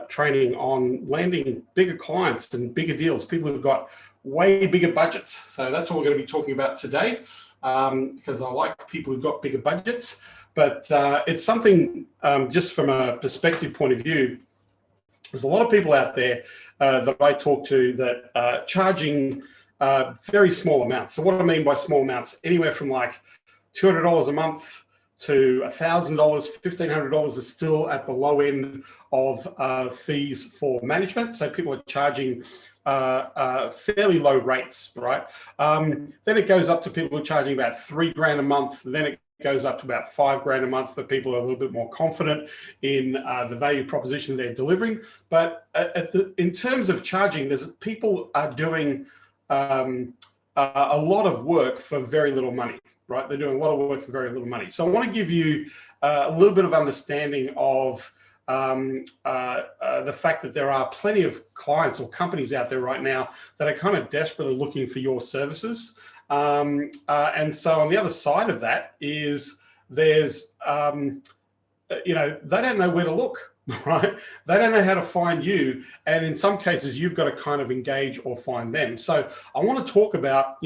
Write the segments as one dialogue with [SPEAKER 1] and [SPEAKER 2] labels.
[SPEAKER 1] training on landing bigger clients and bigger deals, people who've got way bigger budgets. So that's what we're going to be talking about today, because I like people who've got bigger budgets. But it's something, just from a perspective point of view, there's a lot of people out there that I talk to that are charging very small amounts. So what I mean by small amounts, anywhere from like $200 a month to $1,000, $1,500 is still at the low end of fees for management. So people are charging fairly low rates, right? Then it goes up to people who are charging about $3 grand a month. Then it goes up to about $5 grand a month for people who are a little bit more confident in the value proposition they're delivering. But in terms of charging, people are doing a lot of work for very little money, right? They're doing a lot of work for very little money. So I want to give you a little bit of understanding of the fact that there are plenty of clients or companies out there right now that are kind of desperately looking for your services. And so on the other side of that is there's, they don't know where to look, right? They don't know how to find you. And in some cases, you've got to kind of engage or find them. So I want to talk about,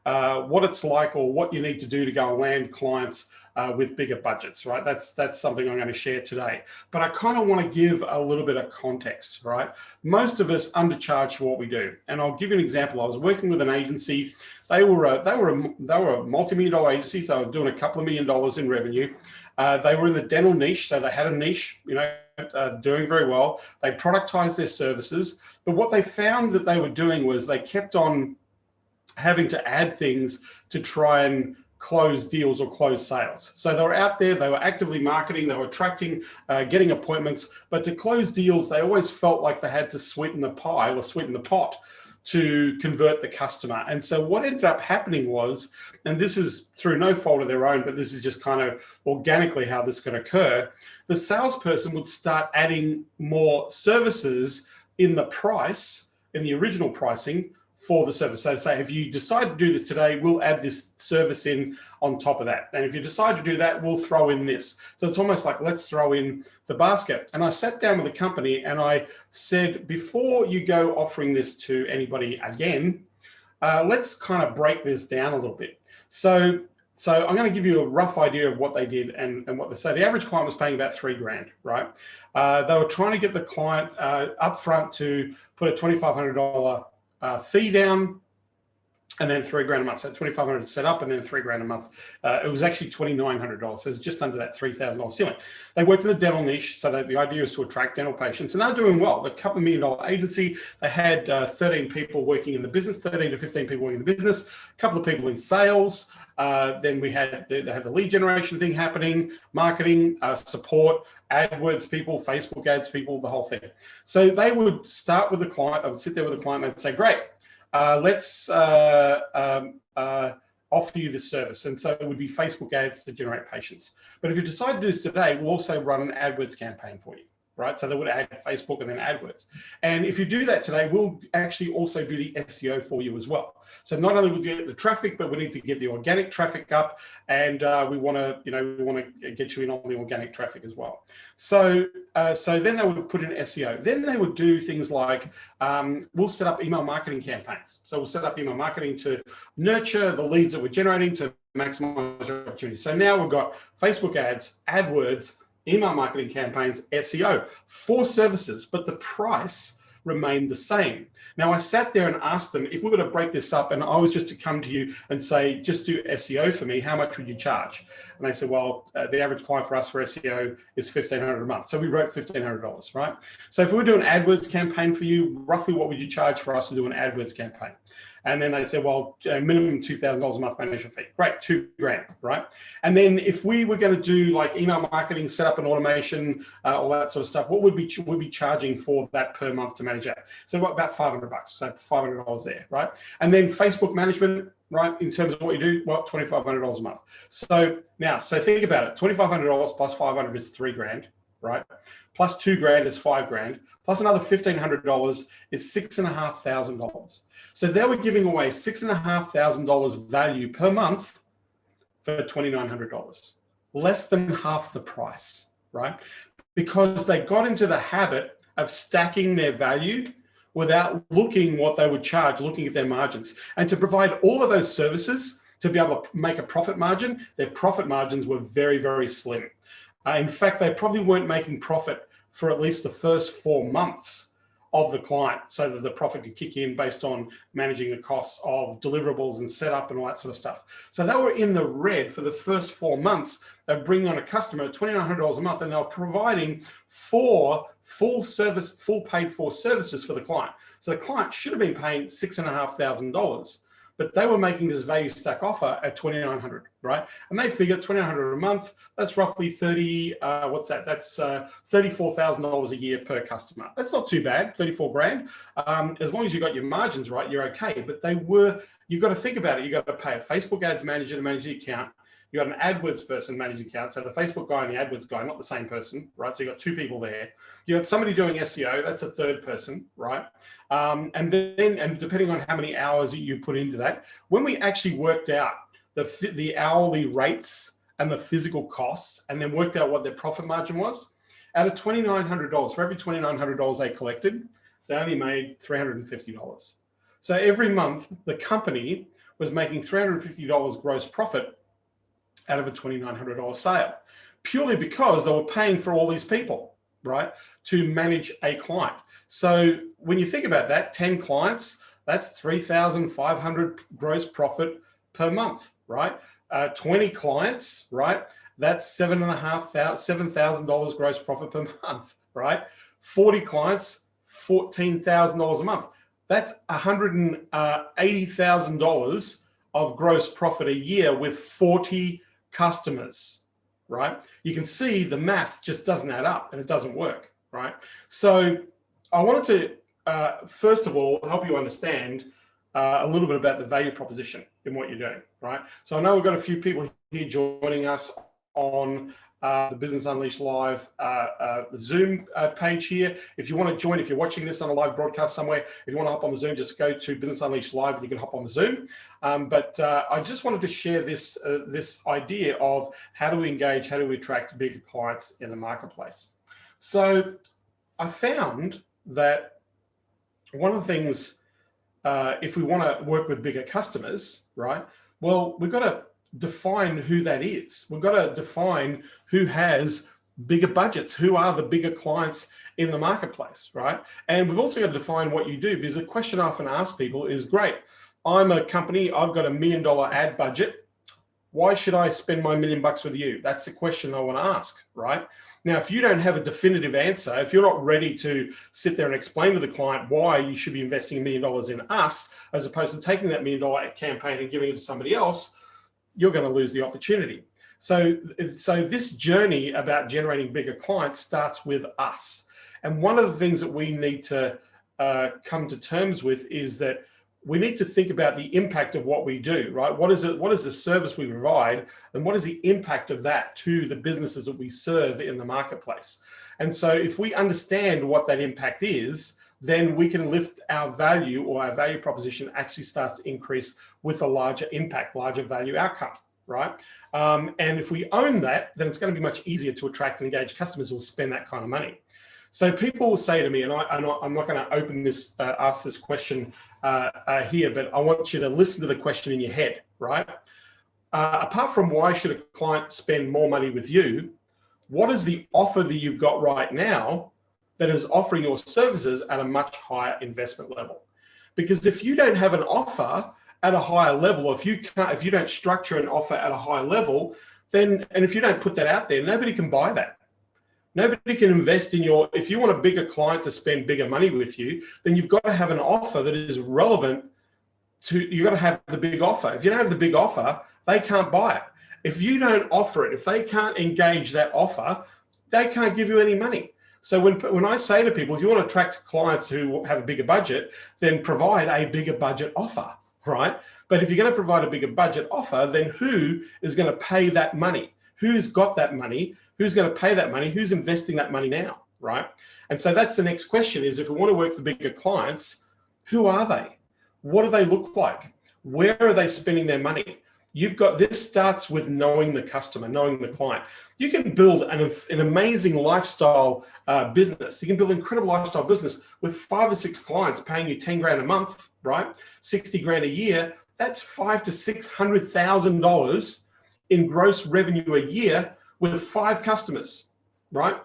[SPEAKER 1] what it's like or what you need to do to go and land clients with bigger budgets, right? That's something I'm going to share today. But I kind of want to give a little bit of context, right? Most of us undercharge for what we do, and I'll give you an example. I was working with an agency. They were a multi-million-dollar agency, so they were doing a couple of $1 million in revenue. They were in the dental niche, so they had a niche, doing very well. They productized their services, but what they found that they were doing was they kept on having to add things to try and close deals or close sales. So they were out there, they were actively marketing, they were attracting, getting appointments, but to close deals, they always felt like they had to sweeten the pie or sweeten the pot to convert the customer. And so what ended up happening was, and this is through no fault of their own, but this is just kind of organically how this can occur, the salesperson would start adding more services in the price, in the original pricing, for the service. So say, if you decide to do this today, we'll add this service in on top of that. And if you decide to do that, we'll throw in this. So it's almost like, let's throw in the basket. And I sat down with the company and I said, before you go offering this to anybody again, let's kind of break this down a little bit. So I'm going to give you a rough idea of what they did and what they say. The average client was paying about $3 grand, right? They were trying to get the client upfront to put a $2,500 fee down, and then $3 grand a month. So $2,500 to set up, and then $3 grand a month. It was actually $2,900. So it's just under that $3,000 ceiling. They worked in the dental niche, so the idea is to attract dental patients, and they're doing well. A couple of $1 million agency. They had 13 people working in the business, 13 to 15 people working in the business, a couple of people in sales. Then they had the lead generation thing happening, marketing, support, AdWords people, Facebook ads people, the whole thing. So they would start with the client. I would sit there with the client and they'd say, great, let's offer you this service. And so it would be Facebook ads to generate patients. But if you decide to do this today, we'll also run an AdWords campaign for you. Right, so they would add Facebook and then AdWords. And if you do that today, we'll actually also do the SEO for you as well. So not only will we get the traffic, but we need to get the organic traffic up, and we want to get you in on the organic traffic as well. So then they would put in SEO. Then they would do things like we'll set up email marketing campaigns. So we'll set up email marketing to nurture the leads that we're generating to maximize your opportunity. So now we've got Facebook ads, AdWords, email marketing campaigns, SEO, 4 services, but the price remained the same. Now, I sat there and asked them, if we were to break this up and I was just to come to you and say, just do SEO for me, how much would you charge? And they said, well, the average client for us for SEO is $1,500 a month. So we wrote $1,500, right? So if we were doing an AdWords campaign for you, roughly what would you charge for us to do an AdWords campaign? And then they said, well, minimum $2,000 a month management fee. Great, $2 grand, right? And then if we were going to do like email marketing, set up an automation, all that sort of stuff, what would we be charging for that per month to manage that? So about $500, so $500 there, right? And then Facebook management, right? In terms of what you do, well, $2,500 a month. So now, so think about it. $2,500 plus 500 is $3 grand, right? Plus $2 grand is $5 grand. Plus another $1,500 is $6,500. So they were giving away $6,500 value per month for $2,900, less than half the price, right? because they got into the habit of stacking their value without looking what they would charge, looking at their margins. And to provide all of those services, to be able to make a profit margin, their profit margins were very, very slim. In fact, they probably weren't making profit for at least the first 4 months of the client, so that the profit could kick in based on managing the costs of deliverables and setup and all that sort of stuff. So they were in the red for the first 4 months. They're bringing on a customer at $2,900 a month, and they're providing 4 full paid for services for the client. So the client should have been paying $6,500, but they were making this value stack offer at $2,900, right? And they figured $2,900 a month, that's roughly That's $34,000 a year per customer. That's not too bad, 34 grand. As long as you got your margins right, you're okay. But you've got to think about it. You've got to pay a Facebook ads manager to manage the account. You got an AdWords person managing account. So the Facebook guy and the AdWords guy, not the same person, right? So you got 2 people there. You got somebody doing SEO, that's a 3rd person, right? And depending on how many hours you put into that, when we actually worked out the hourly rates and the physical costs, and then worked out what their profit margin was, out of $2,900, for every $2,900 they collected, they only made $350. So every month, the company was making $350 gross profit out of a $2,900 sale, purely because they were paying for all these people, right, to manage a client. So when you think about that, 10 clients, that's $3,500 gross profit per month, right? 20 clients, right? That's $7,000 gross profit per month, right? 40 clients, $14,000 a month. That's $180,000 of gross profit a year with 40 customers, right? You can see the math just doesn't add up and it doesn't work, right? So I wanted to, first of all, help you understand a little bit about the value proposition in what you're doing, right? So I know we've got a few people here joining us on the Business Unleashed Live Zoom page here. If you want to join, if you're watching this on a live broadcast somewhere, if you want to hop on the Zoom, just go to Business Unleashed Live and you can hop on the Zoom. But I just wanted to share this idea of how do we engage, how do we attract bigger clients in the marketplace. So I found that one of the things, if we want to work with bigger customers, right? Well, we've got to define who that is. We've got to define who has bigger budgets, who are the bigger clients in the marketplace, right? And we've also got to define what you do, because the question I often ask people is, great, I'm a company, I've got $1 million ad budget. Why should I spend my $1 million with you? That's the question I want to ask, right? Now, if you don't have a definitive answer, if you're not ready to sit there and explain to the client why you should be investing $1 million in us, as opposed to taking that $1 million campaign and giving it to somebody else, you're going to lose the opportunity. So this journey about generating bigger clients starts with us. And one of the things that we need to come to terms with is that we need to think about the impact of what we do, right? What is the service we provide, and what is the impact of that to the businesses that we serve in the marketplace? And so if we understand what that impact is, then we can lift our value, or our value proposition actually starts to increase with a larger impact, larger value outcome, right? And if we own that, then it's going to be much easier to attract and engage customers who will spend that kind of money. So people will say to me, and I'm not going to open this, ask this question here, but I want you to listen to the question in your head, right? Apart from why should a client spend more money with you, what is the offer that you've got right now that is offering your services at a much higher investment level? Because if you don't have an offer at a higher level, or if you don't structure an offer at a high level, then, and if you don't put that out there, nobody can buy that. Nobody can invest in if you want a bigger client to spend bigger money with you, then you've got to have an offer that is relevant to, you've got to have the big offer. If you don't have the big offer, they can't buy it. If you don't offer it, if they can't engage that offer, they can't give you any money. So when I say to people, if you want to attract clients who have a bigger budget, then provide a bigger budget offer, right? But if you're going to provide a bigger budget offer, then who is going to pay that money? Who's got that money? Who's going to pay that money? Who's investing that money now, right? And so that's the next question is, if we want to work for bigger clients, who are they? What do they look like? Where are they spending their money? This starts with knowing the customer, knowing the client. You can build an amazing lifestyle business. You can build an incredible lifestyle business with 5 or 6 clients paying you 10 grand a month, right? 60 grand a year. That's $500,000 to $600,000 in gross revenue a year with 5 customers, right?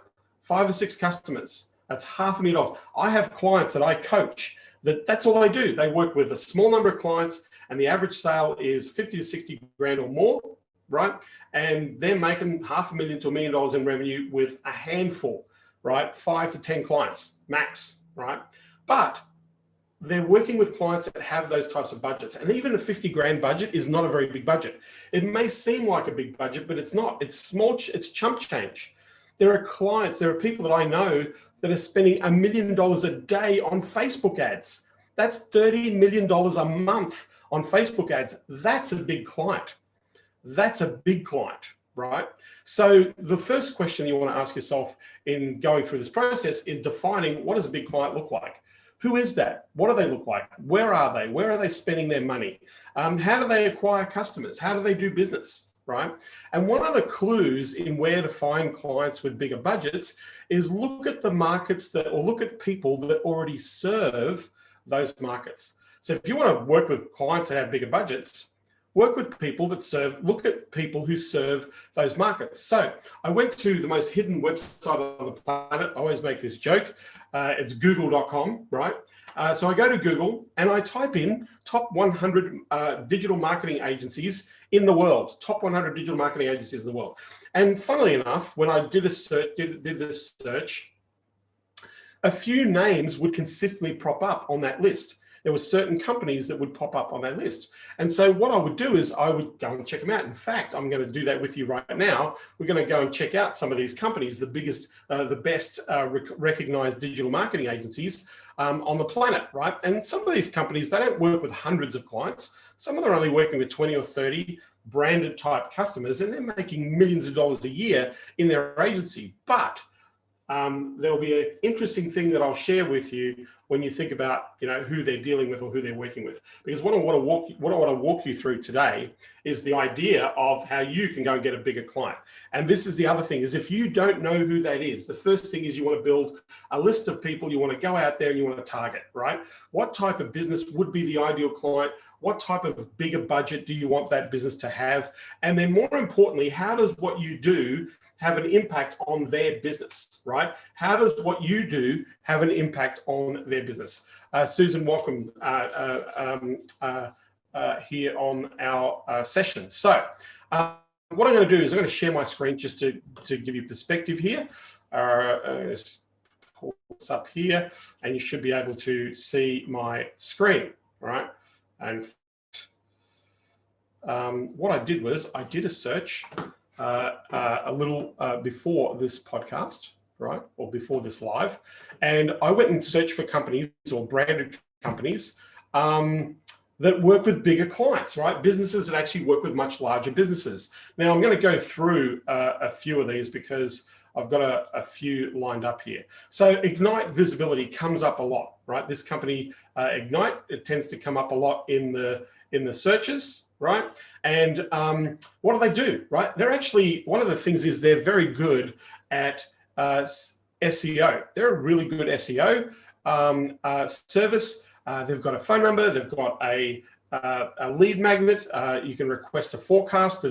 [SPEAKER 1] 5 or 6 customers. That's $500,000. I have clients that I coach that's all they do. They work with a small number of clients, and the average sale is 50 to 60 grand or more, right? And they're making $500,000 to $1 million in revenue with a handful, right? 5 to 10 clients max, right? But they're working with clients that have those types of budgets. And even a 50 grand budget is not a very big budget. It may seem like a big budget, but it's not. It's small, it's chump change. There are clients, there are people that I know that are spending $1 million a day on Facebook ads. That's $30 million a month on Facebook ads. That's a big client. That's a big client, right? So the first question you want to ask yourself in going through this process is defining, what does a big client look like? Who is that? What do they look like? Where are they? Where are they spending their money? How do they acquire customers? How do they do business? Right? And one of the clues in where to find clients with bigger budgets is look at the markets or look at people that already serve those markets. So if you want to work with clients that have bigger budgets, work with people that look at people who serve those markets. So I went to the most hidden website on the planet. I always make this joke. It's google.com, right? So I go to Google and I type in top 100 digital marketing agencies in the world, top 100 digital marketing agencies in the world. And funnily enough, when I did this search, a few names would consistently prop up on that list. There were certain companies that would pop up on that list. And so what I would do is I would go and check them out. In fact, I'm going to do that with you right now. We're going to go and check out some of these companies, the biggest, the best recognized digital marketing agencies on the planet, right? And some of these companies, they don't work with hundreds of clients. Some of them are only working with 20 or 30 branded type customers, and they're making millions of dollars a year in their agency. But there'll be an interesting thing that I'll share with you when you think about, who they're dealing with or who they're working with. Because what I want to walk you through today is the idea of how you can go and get a bigger client. And this is the other thing, is if you don't know who that is, the first thing is you want to build a list of people you want to go out there and you want to target, right? What type of business would be the ideal client? What type of bigger budget do you want that business to have? And then more importantly, how does what you do have an impact on their business, right? How does what you do have an impact on their business? Susan, welcome here on our session. So what I'm going to do is I'm going to share my screen just to give you perspective here. Just pull this up here and you should be able to see my screen, right? And what I did was I did a search a little before this podcast, right, or before this live, and I went and searched for companies or branded companies that work with bigger clients, right? Businesses that actually work with much larger businesses. Now I'm going to go through a few of these because I've got a few lined up here. So Ignite Visibility comes up a lot, right? This company, Ignite, it tends to come up a lot in the searches, right? And what do they do, right? They're actually, one of the things is they're very good at SEO. They're a really good SEO service. They've got a phone number, they've got a lead magnet, you can request a forecast,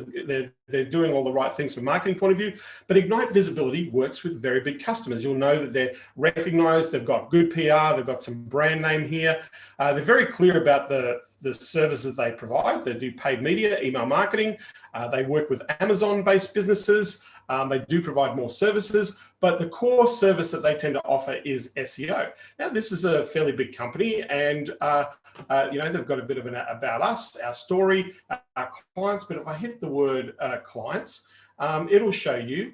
[SPEAKER 1] they're doing all the right things from a marketing point of view, but Ignite Visibility works with very big customers. You'll know that they're recognized, they've got good PR, they've got some brand name here. They're very clear about the services they provide. They do paid media, email marketing, they work with Amazon-based businesses, they do provide more services, but the core service that they tend to offer is SEO. Now, this is a fairly big company, and they've got a bit of an about us, our story, our clients. But if I hit the word clients, it'll show you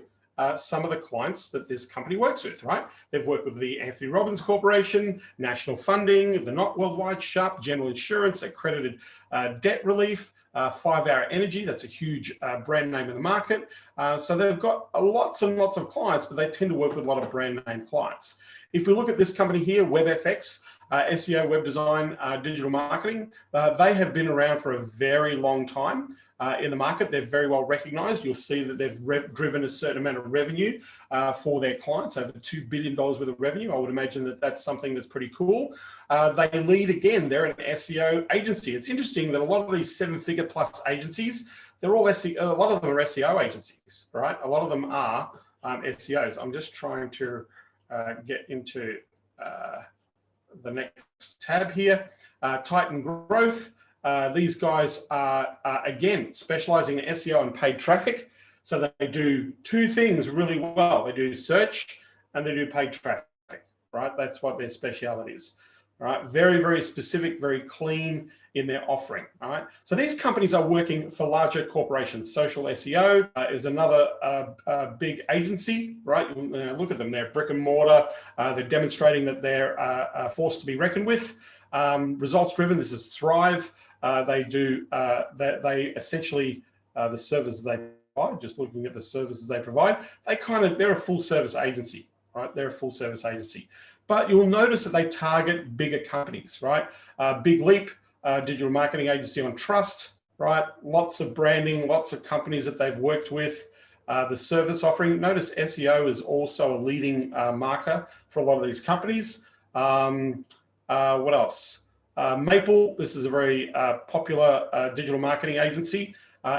[SPEAKER 1] some of the clients that this company works with, right? They've worked with the Anthony Robbins Corporation, National Funding, the Not Worldwide Sharp, General Insurance, Accredited Debt Relief, 5 Hour Energy, that's a huge brand name in the market. So they've got lots and lots of clients, but they tend to work with a lot of brand name clients. If we look at this company here, WebFX, SEO, web design, digital marketing, they have been around for a very long time. in the market. They're very well recognized. You'll see that they've driven a certain amount of revenue for their clients, over $2 billion worth of revenue. I would imagine that that's something that's pretty cool. They lead again, they're an SEO agency. It's interesting that a lot of these 7-figure plus agencies, they're all SEO, a lot of them are SEO agencies, right? A lot of them are SEOs. I'm just trying to get into the next tab here. Titan Growth. These guys are, again, specializing in SEO and paid traffic. So they do two things really well. They do search and they do paid traffic, right? That's what their speciality is, right? Very, very specific, very clean in their offering, all right? So these companies are working for larger corporations. Social SEO is another big agency, right? Look at them, they're brick and mortar. They're demonstrating that they're a force to be reckoned with. Results driven, this is Thrive. They do, they essentially, the services they provide, just looking at the services they provide, they're a full service agency, right? They're a full service agency. But you'll notice that they target bigger companies, right? Big Leap, digital marketing agency on trust, right? Lots of branding, lots of companies that they've worked with. The service offering, notice SEO is also a leading marker for a lot of these companies. What else? Maple, this is a very popular digital marketing agency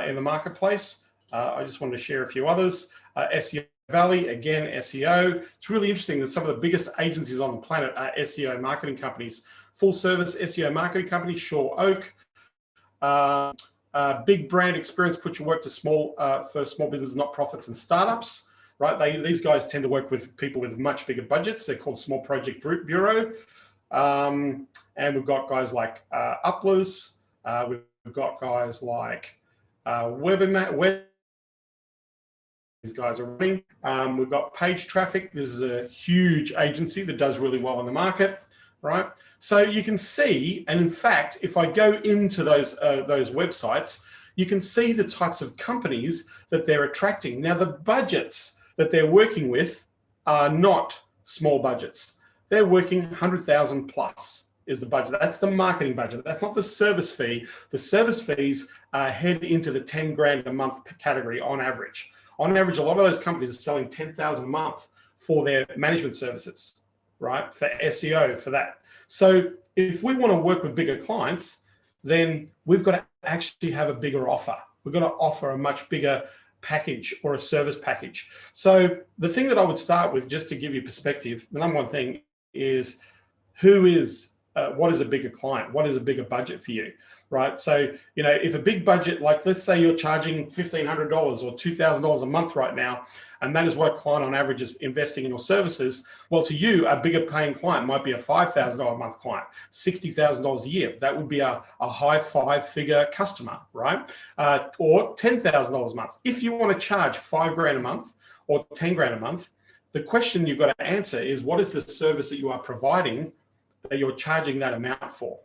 [SPEAKER 1] in the marketplace. I just wanted to share a few others. SEO Valley, again, SEO. It's really interesting that some of the biggest agencies on the planet are SEO marketing companies. Full service SEO marketing company, Shore Oak. Big brand experience, put your work to for small business, not profits and startups, right? These guys tend to work with people with much bigger budgets. They're called Small Project Bureau. And we've got guys like Uplas. We've got guys like Webinar. These guys are running. We've got Page Traffic. This is a huge agency that does really well in the market, right? So you can see, and in fact, if I go into those websites, you can see the types of companies that they're attracting. Now, the budgets that they're working with are not small budgets. They're working 100,000 plus is the budget. That's the marketing budget. That's not the service fee. The service fees head into the 10 grand a month category on average. On average, a lot of those companies are selling 10,000 a month for their management services, right? For SEO, for that. So if we want to work with bigger clients, then we've got to actually have a bigger offer. We've got to offer a much bigger package or a service package. So the thing that I would start with, just to give you perspective, the number one thing is what is a bigger client? What is a bigger budget for you, right? So, you know, if a big budget, like let's say you're charging $1,500 or $2,000 a month right now, and that is what a client on average is investing in your services, well, to you, a bigger paying client might be a $5,000 a month client, $60,000 a year. That would be a high 5-figure customer, right? Or $10,000 a month. If you want to charge $5 grand a month or 10 grand a month, the question you've got to answer is, what is the service that you are providing that you're charging that amount for?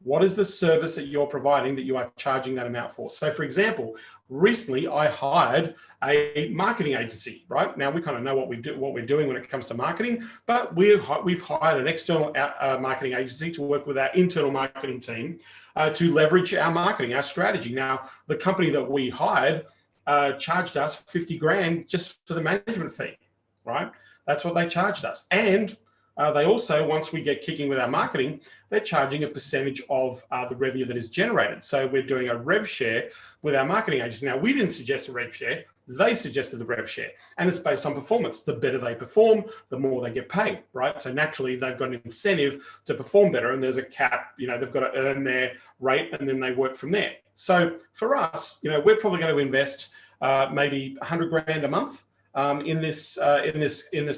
[SPEAKER 1] What is the service that you're providing that you are charging that amount for? So for example, recently I hired a marketing agency, right? Now we kind of know what we're doing when it comes to marketing, but we've hired an external marketing agency to work with our internal marketing team to leverage our marketing, our strategy. Now, the company that we hired charged us 50 grand just for the management fee, right? That's what they charged us. And they also, once we get kicking with our marketing, they're charging a percentage of the revenue that is generated. So we're doing a rev share with our marketing agency. Now, we didn't suggest a rev share. They suggested the rev share. And it's based on performance. The better they perform, the more they get paid, right? So naturally, they've got an incentive to perform better. And there's a cap, you know, they've got to earn their rate and then they work from there. So for us, you know, we're probably going to invest maybe 100 grand a month in this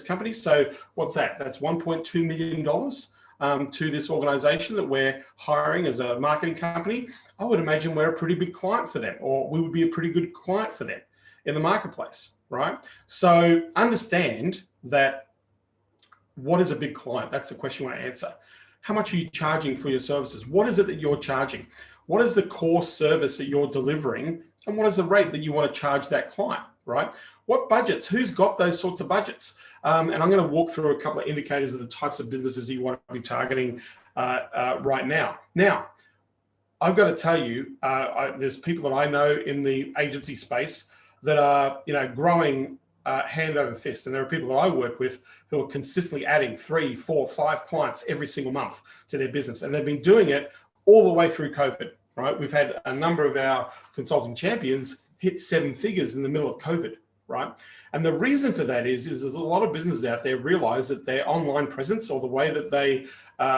[SPEAKER 1] company. So what's that? That's $1.2 million to this organization that we're hiring as a marketing company. I would imagine we're a pretty big client for them, or we would be a pretty good client for them in the marketplace, right? So understand that. What is a big client? That's the question I want to answer. How much are you charging for your services? What is it that you're charging? What is the core service that you're delivering? And what is the rate that you want to charge that client, right? What budgets? Who's got those sorts of budgets? And I'm going to walk through a couple of indicators of the types of businesses you want to be targeting right now. Now, I've got to tell you, there's people that I know in the agency space that are, growing hand over fist. And there are people that I work with who are consistently adding 3, 4, 5 clients every single month to their business. And they've been doing it all the way through COVID, right? We've had a number of our consulting champions hit 7 figures in the middle of COVID, right? And the reason for that is there's a lot of businesses out there realize that their online presence or the way that they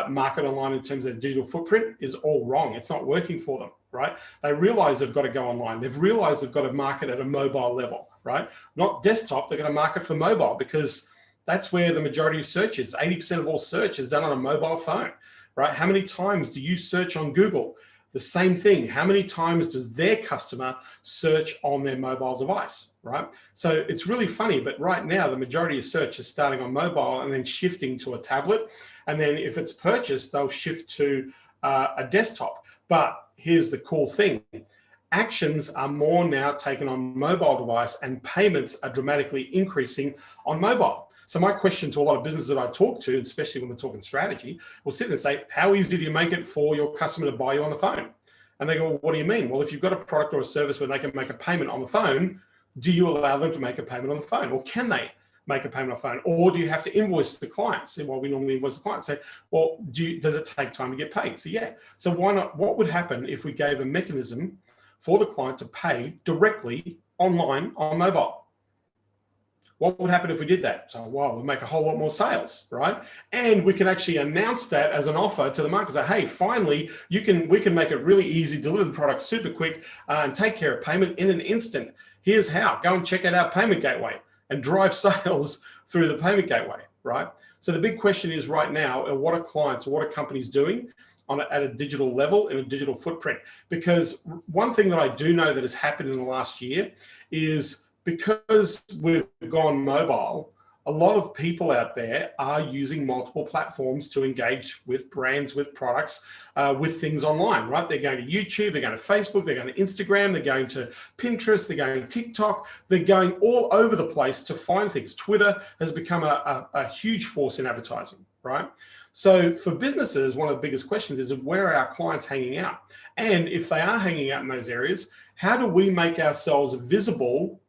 [SPEAKER 1] market online in terms of their digital footprint is all wrong. It's not working for them, right? They realize they've got to go online. They've realized they've got to market at a mobile level, right? Not desktop, they're going to market for mobile because that's where the majority of search is. 80% of all search is done on a mobile phone, right? How many times do you search on Google? The same thing. How many times does their customer search on their mobile device, right? So it's really funny, but right now the majority of search is starting on mobile and then shifting to a tablet. And then if it's purchased, they'll shift to a desktop. But here's the cool thing. Actions are more now taken on mobile device and payments are dramatically increasing on mobile. So my question to a lot of businesses that I talk to, especially when we're talking strategy, will sit there and say, how easy do you make it for your customer to buy you on the phone? And they go, well, what do you mean? Well, if you've got a product or a service where they can make a payment on the phone, do you allow them to make a payment on the phone? Or can they make a payment on the phone? Or do you have to invoice the client? Say, well, we normally invoice the client. Say, well, does it take time to get paid? So yeah. So why not? What would happen if we gave a mechanism for the client to pay directly online on mobile? What would happen if we did that? So, wow, we'd make a whole lot more sales, right? And we can actually announce that as an offer to the market. Say, hey, finally, we can make it really easy, deliver the product super quick, and take care of payment in an instant. Here's how. Go and check out our payment gateway and drive sales through the payment gateway, right? So the big question is right now, what are clients, what are companies doing at a digital level, in a digital footprint? Because one thing that I do know that has happened in the last year is because we've gone mobile, a lot of people out there are using multiple platforms to engage with brands, with products, with things online, right? They're going to YouTube, they're going to Facebook, they're going to Instagram, they're going to Pinterest, they're going to TikTok, they're going all over the place to find things. Twitter has become a huge force in advertising, right? So for businesses, one of the biggest questions is where are our clients hanging out? And if they are hanging out in those areas, how do we make ourselves visible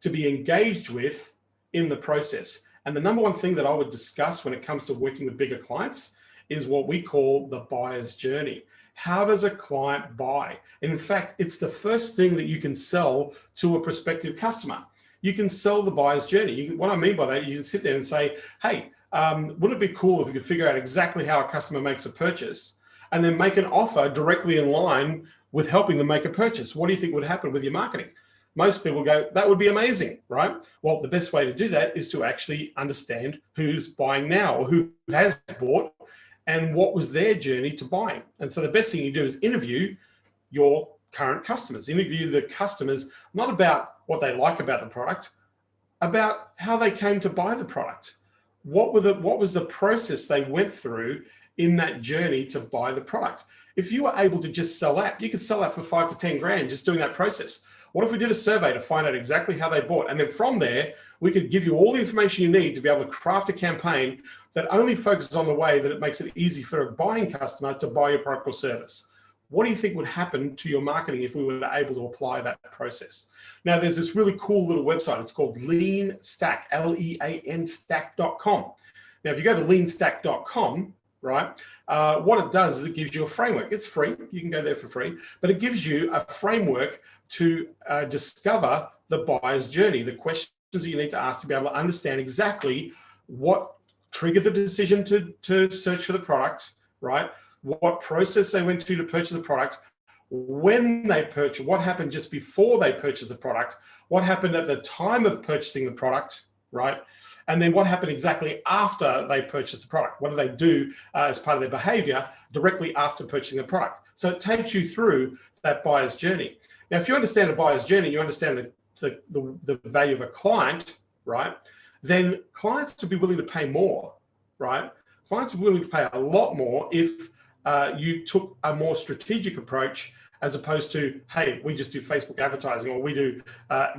[SPEAKER 1] to be engaged with in the process? And the number one thing that I would discuss when it comes to working with bigger clients is what we call the buyer's journey. How does a client buy? And in fact, it's the first thing that you can sell to a prospective customer. You can sell the buyer's journey. What I mean by that, you can sit there and say, hey, wouldn't it be cool if we could figure out exactly how a customer makes a purchase and then make an offer directly in line with helping them make a purchase? What do you think would happen with your marketing? Most people go, that would be amazing, right? Well, the best way to do that is to actually understand who's buying now or who has bought and what was their journey to buying. And so the best thing you do is interview your current customers, interview the customers, not about what they like about the product, about how they came to buy the product. What was the process they went through in that journey to buy the product? If you were able to just sell that, you could sell that for 5 to 10 grand just doing that process. What if we did a survey to find out exactly how they bought? And then from there, we could give you all the information you need to be able to craft a campaign that only focuses on the way that it makes it easy for a buying customer to buy your product or service. What do you think would happen to your marketing if we were able to apply that process? Now, there's this really cool little website. It's called Lean Stack, Lean Stack.com. Now, if you go to leanstack.com, right, what it does is it gives you a framework. It's free. You can go there for free, but it gives you a framework to discover the buyer's journey, the questions that you need to ask to be able to understand exactly what triggered the decision to search for the product, right? What process they went to purchase the product, when they purchased, what happened just before they purchased the product, what happened at the time of purchasing the product, right? And then what happened exactly after they purchased the product? What do they do as part of their behavior directly after purchasing the product? So it takes you through that buyer's journey. Now, if you understand a buyer's journey, you understand the value of a client, right? Then clients will be willing to pay more, right? Clients are willing to pay a lot more if you took a more strategic approach as opposed to, hey, we just do Facebook advertising or we do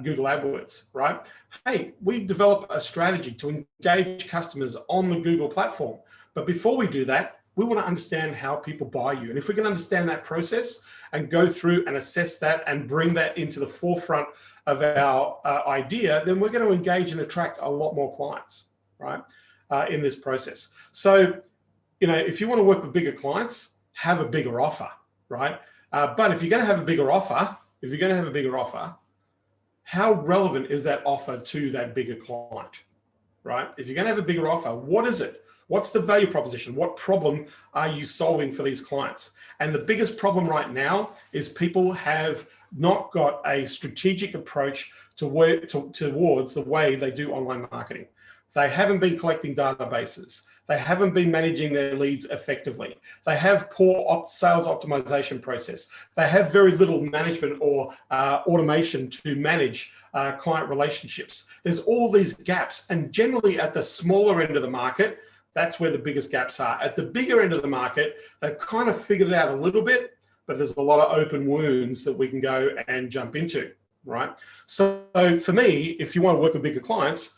[SPEAKER 1] Google AdWords, right? Hey, we develop a strategy to engage customers on the Google platform. But before we do that, We want to understand how people buy you. And if we can understand that process and go through and assess that and bring that into the forefront of our idea, then we're going to engage and attract a lot more clients, right, in this process. So, you know, if you want to work with bigger clients, have a bigger offer, right? But if you're going to have a bigger offer, how relevant is that offer to that bigger client, right? If you're going to have a bigger offer, what is it? What's the value proposition? What problem are you solving for these clients? And the biggest problem right now is people have not got a strategic approach towards the way they do online marketing. They haven't been collecting databases. They haven't been managing their leads effectively. They have poor sales optimization process. They have very little management or automation to manage client relationships. There's all these gaps, and generally at the smaller end of the market, that's where the biggest gaps are. At the bigger end of the market, they've kind of figured it out a little bit, but there's a lot of open wounds that we can go and jump into, right? So for me, if you want to work with bigger clients,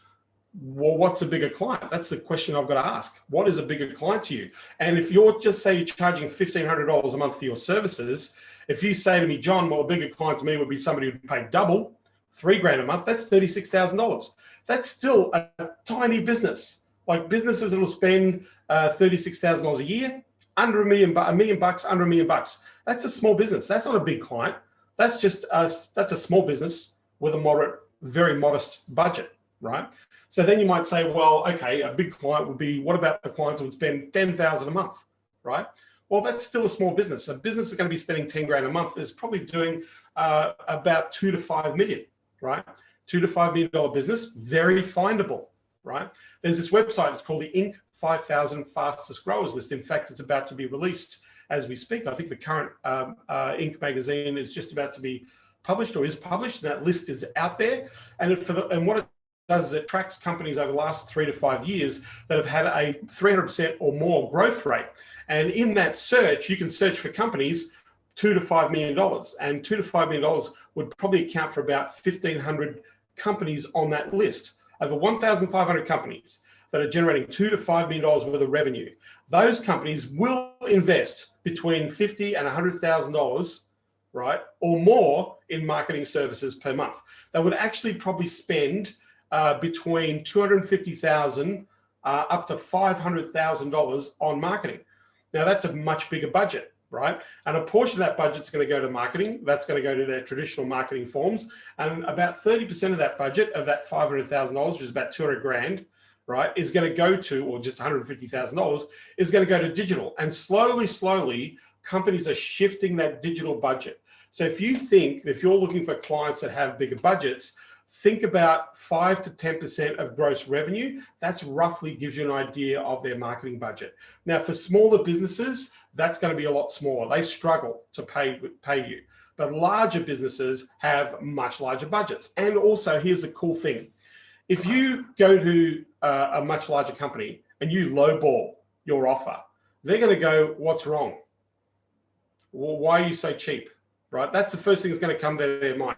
[SPEAKER 1] well, what's a bigger client? That's the question I've got to ask. What is a bigger client to you? And if you're just say you're charging $1,500 a month for your services, if you say to me, John, well, a bigger client to me would be somebody who'd pay double, $3,000 a month, that's $36,000. That's still a tiny business. Like businesses that will spend $36,000 a year, under $1 million, $1 million bucks, under $1 million bucks. That's a small business. That's not a big client. That's just that's a small business with a moderate, very modest budget, right? So then you might say, well, okay, a big client would be, what about the clients who would spend $10,000 a month, right? Well, that's still a small business. A business that's going to be spending $10,000 a month is probably doing about 2 to 5 million, right? $2 to $5 million business, very findable, right? There's this website, it's called the Inc. 5,000 Fastest Growers List. In fact, it's about to be released as we speak. I think the current Inc. magazine is just about to be published or is published, and that list is out there. And what it does is it tracks companies over the last 3 to 5 years that have had a 300% or more growth rate. And in that search, you can search for companies $2 to $5 million, and $2 to $5 million would probably account for about 1,500 companies on that list. Over 1,500 companies that are generating $2 to $5 million worth of revenue. Those companies will invest between $50,000 and $100,000, right, or more in marketing services per month. They would actually probably spend between $250,000 up to $500,000 on marketing. Now that's a much bigger budget, right? And a portion of that budget is going to go to marketing. That's going to go to their traditional marketing forms. And about 30% of that budget, of that $500,000, which is about 200 grand, right, is going to go to, or just $150,000, is going to go to digital. And slowly, companies are shifting that digital budget. So if you're looking for clients that have bigger budgets, think about 5 to 10% of gross revenue. That's roughly gives you an idea of their marketing budget. Now, for smaller businesses, that's going to be a lot smaller. They struggle to pay you. But larger businesses have much larger budgets. And also, here's the cool thing. If you go to a much larger company and you lowball your offer, they're going to go, what's wrong? Well, why are you so cheap? Right? That's the first thing that's going to come to their mind.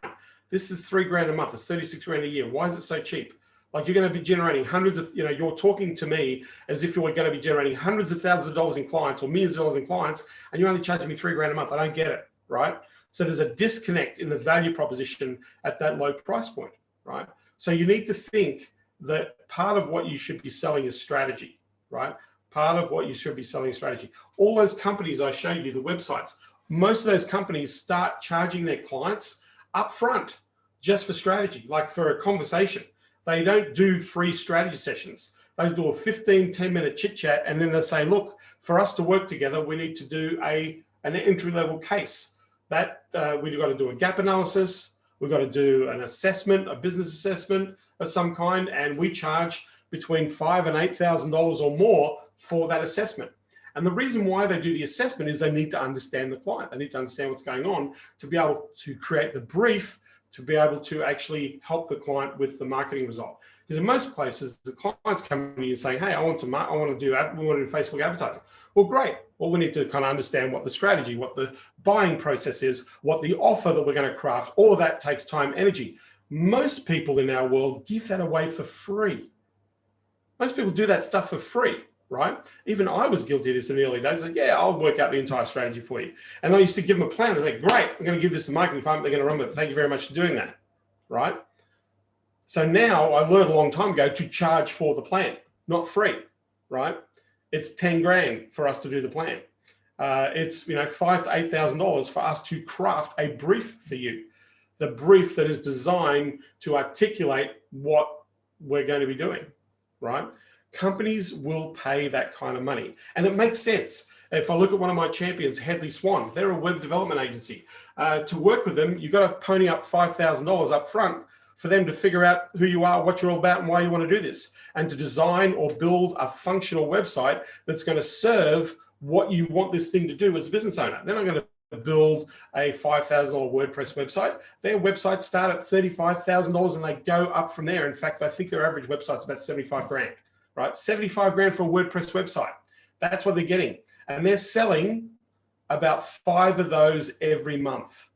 [SPEAKER 1] This is $3,000 a month. It's 36 grand a year. Why is it so cheap? Like, you're going to be generating hundreds of, you're talking to me as if you were going to be generating hundreds of thousands of dollars in clients or millions of dollars in clients, and you're only charging me $3,000 a month. I don't get it, right? So there's a disconnect in the value proposition at that low price point, right? So you need to think that part of what you should be selling is strategy, right? Part of what you should be selling is strategy. All those companies I showed you, the websites, most of those companies start charging their clients up front just for strategy, like for a conversation. They don't do free strategy sessions. They do a 15, 10-minute chit chat, and then they say, look, for us to work together, we need to do an entry-level case. That we've got to do a gap analysis. We've got to do an assessment, a business assessment of some kind, and we charge between $5,000 and $8,000 or more for that assessment. And the reason why they do the assessment is they need to understand the client. They need to understand what's going on to be able to create the brief, to be able to actually help the client with the marketing result. Because in most places, the client's coming in and saying, hey, we want to do Facebook advertising. Well, great. Well, we need to kind of understand what the strategy, what the buying process is, what the offer that we're going to craft. All of that takes time, energy. Most people in our world give that away for free. Most people do that stuff for free, right? Even I was guilty of this in the early days. Like, yeah, I'll work out the entire strategy for you. And I used to give them a plan. I was like, great, I'm going to give this to the marketing department. They're going to run with it. Thank you very much for doing that, right? So now I learned a long time ago to charge for the plan, not free, right? It's 10 grand for us to do the plan. It's, you know, $5,000 to $8,000 for us to craft a brief for you. The brief that is designed to articulate what we're going to be doing, right? Companies will pay that kind of money. And it makes sense. If I look at one of my champions, Headley Swan, they're a web development agency. To work with them, you've got to pony up $5,000 up front for them to figure out who you are, what you're all about, and why you want to do this. And to design or build a functional website that's going to serve what you want this thing to do as a business owner. They're not going to build a $5,000 WordPress website. Their websites start at $35,000 and they go up from there. In fact, I think their average website's about 75 grand, right? 75 grand for a WordPress website. That's what they're getting. And they're selling about 5 of those every month.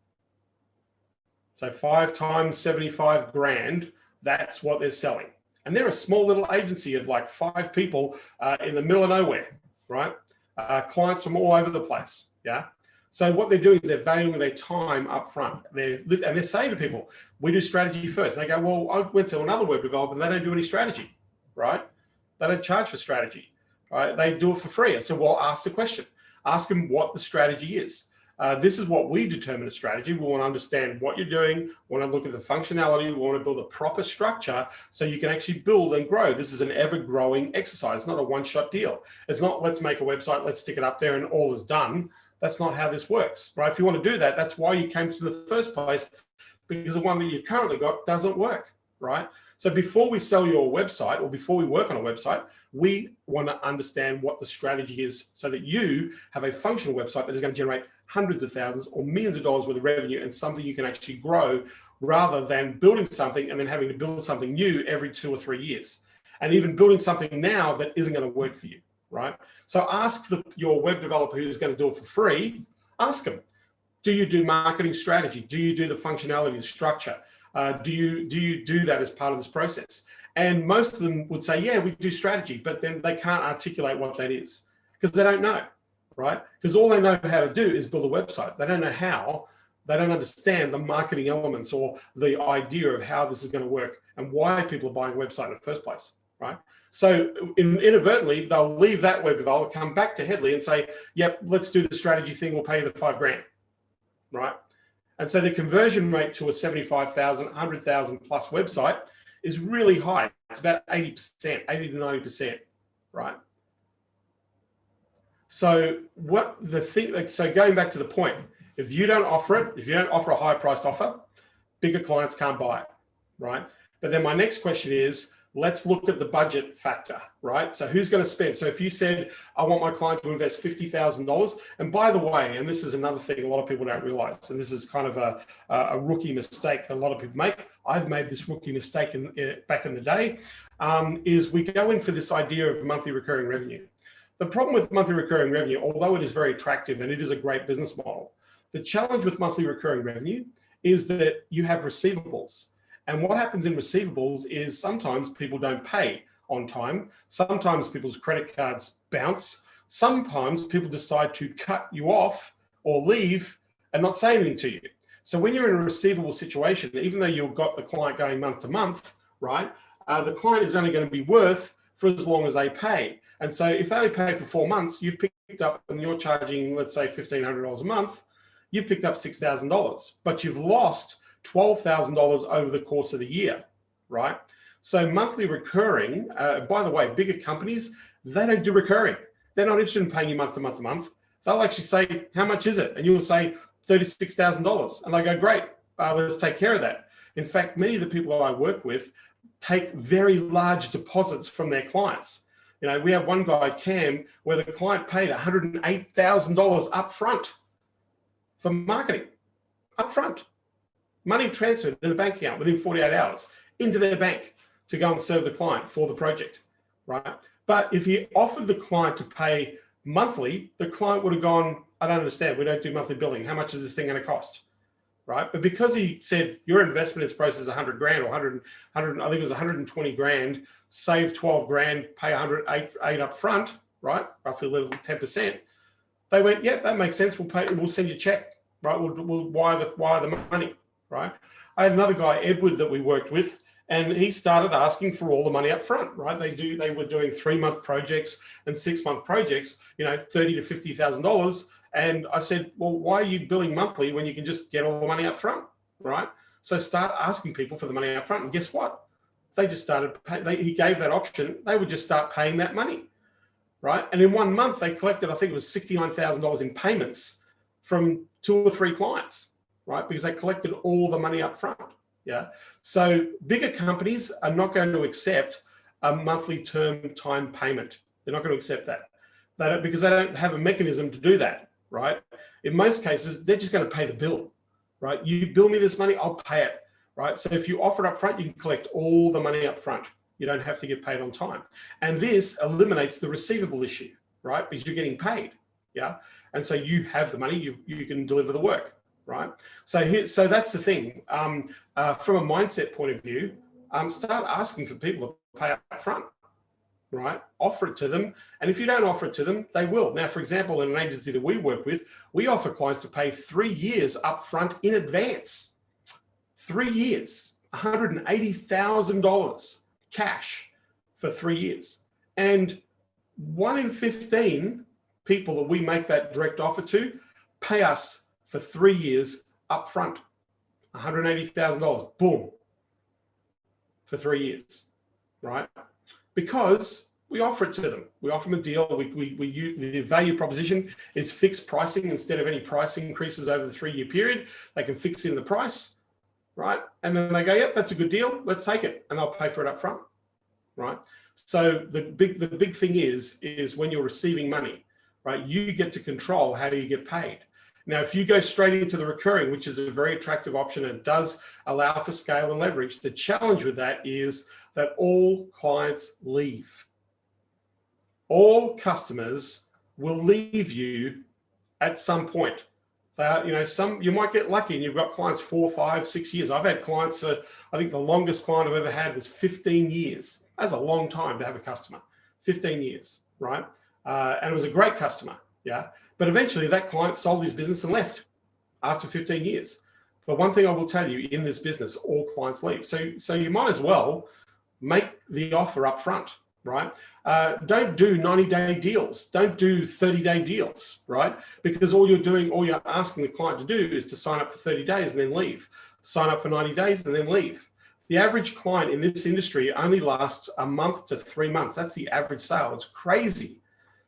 [SPEAKER 1] So 5 times 75 grand, that's what they're selling. And they're a small little agency of like 5 people in the middle of nowhere, right? Clients from all over the place, yeah? So what they're doing is they're valuing their time up front. They're saying to people, we do strategy first. And they go, well, I went to another web developer and they don't do any strategy, right? They don't charge for strategy, right? They do it for free. I said, well, ask the question. Ask them what the strategy is. This is what we determine a strategy. We want to understand what you're doing. We want to look at the functionality. We want to build a proper structure so you can actually build and grow. This is an ever-growing exercise. It's not a one-shot deal. It's not let's make a website, let's stick it up there and all is done. That's not how this works, right? If you want to do that, that's why you came to the first place, because the one that you currently got doesn't work, right? So before we sell your website or before we work on a website, we want to understand what the strategy is so that you have a functional website that is going to generate hundreds of thousands or millions of dollars worth of revenue and something you can actually grow, rather than building something and then having to build something new every 2 or 3 years. And even building something now that isn't going to work for you, right? So ask your web developer who's going to do it for free, ask them, do you do marketing strategy? Do you do the functionality and structure? Do you do that as part of this process? And most of them would say, yeah, we do strategy, but then they can't articulate what that is because they don't know, right? Because all they know how to do is build a website. They don't know how. They don't understand the marketing elements or the idea of how this is going to work and why people are buying a website in the first place, right? So inadvertently, they'll leave that web developer, come back to Headley and say, yep, let's do the strategy thing. We'll pay you the 5 grand, right? And so the conversion rate to a 75,000, 100,000 plus website is really high. It's about 80%, 80 to 90%, right? So so going back to the point, if you don't offer it, if you don't offer a high priced offer, bigger clients can't buy it, right? But then my next question is, let's look at the budget factor, right? So who's going to spend? So if you said, I want my client to invest $50,000, and by the way, and this is another thing a lot of people don't realize, and this is kind of a rookie mistake that a lot of people make. I've made this rookie mistake back in the day, is we go in for this idea of monthly recurring revenue. The problem with monthly recurring revenue, although it is very attractive and it is a great business model, the challenge with monthly recurring revenue is that you have receivables. And what happens in receivables is sometimes people don't pay on time. Sometimes people's credit cards bounce. Sometimes people decide to cut you off or leave and not say anything to you. So when you're in a receivable situation, even though you've got the client going month to month, right, the client is only going to be worth for as long as they pay. And so if they only pay for 4 months, you've picked up, and you're charging, let's say, $1,500 a month, you've picked up $6,000, but you've lost $12,000 over the course of the year, right? So monthly recurring, by the way, bigger companies, they don't do recurring. They're not interested in paying you month to month to month. They'll actually say, how much is it? And you'll say $36,000. And they go, great, let's take care of that. In fact, many of the people that I work with take very large deposits from their clients. You know, we have one guy, Cam, where the client paid $108,000 up front for marketing, up front. Money transferred to the bank account within 48 hours into their bank to go and serve the client for the project, right? But if he offered the client to pay monthly, the client would have gone, I don't understand, we don't do monthly billing. How much is this thing going to cost, right? But because he said your investment in this process is 100 grand or 100, I think it was 120 grand, save 12 grand, pay 108 up front, right? Roughly a little 10%. They went, yeah, that makes sense. We'll send you a check, right? We'll wire the money, right? I had another guy, Edward, that we worked with, and he started asking for all the money up front, right? They were doing 3-month projects and 6-month projects, $30,000 to $50,000. And I said, well, why are you billing monthly when you can just get all the money up front, right? So start asking people for the money up front. And guess what? They just started, he gave that option. They would just start paying that money, right? And in 1 month, they collected, I think it was $69,000 in payments from 2 or 3 clients, right? Because they collected all the money up front, yeah? So bigger companies are not going to accept a monthly term time payment. They're not going to accept that. Because they don't have a mechanism to do that, right? In most cases, they're just going to pay the bill, right? You bill me this money, I'll pay it, right? So if you offer it up front, you can collect all the money up front. You don't have to get paid on time. And this eliminates the receivable issue, right? Because you're getting paid, yeah? And so you have the money, you can deliver the work, right? So that's the thing. From a mindset point of view, start asking for people to pay up front, right? Offer it to them. And if you don't offer it to them, they will. Now, for example, in an agency that we work with, we offer clients to pay 3 years up front in advance. 3 years, $180,000 cash for 3 years. And 1 in 15 people that we make that direct offer to pay us for 3 years up front, $180,000, boom, for 3 years, right? Because we offer it to them. We offer them a deal. The value proposition is fixed pricing instead of any price increases over the 3-year period. They can fix in the price, right? And then they go, yep, that's a good deal. Let's take it. And I'll pay for it up front, right? So the big thing is when you're receiving money, right, you get to control how do you get paid. Now, if you go straight into the recurring, which is a very attractive option, and it does allow for scale and leverage, the challenge with that is that all clients leave. All customers will leave you at some point. You might get lucky and you've got clients 4, 5, 6 years. I've had clients for, I think the longest client I've ever had was 15 years. That's a long time to have a customer, 15 years, right? And it was a great customer, yeah? But eventually that client sold his business and left after 15 years. But one thing I will tell you, in this business, all clients leave. So you might as well make the offer up front, right? Don't do 90-day deals. Don't do 30-day deals, right? Because all you're asking the client to do is to sign up for 30 days and then leave. Sign up for 90 days and then leave. The average client in this industry only lasts a month to 3 months. That's the average sale. It's crazy.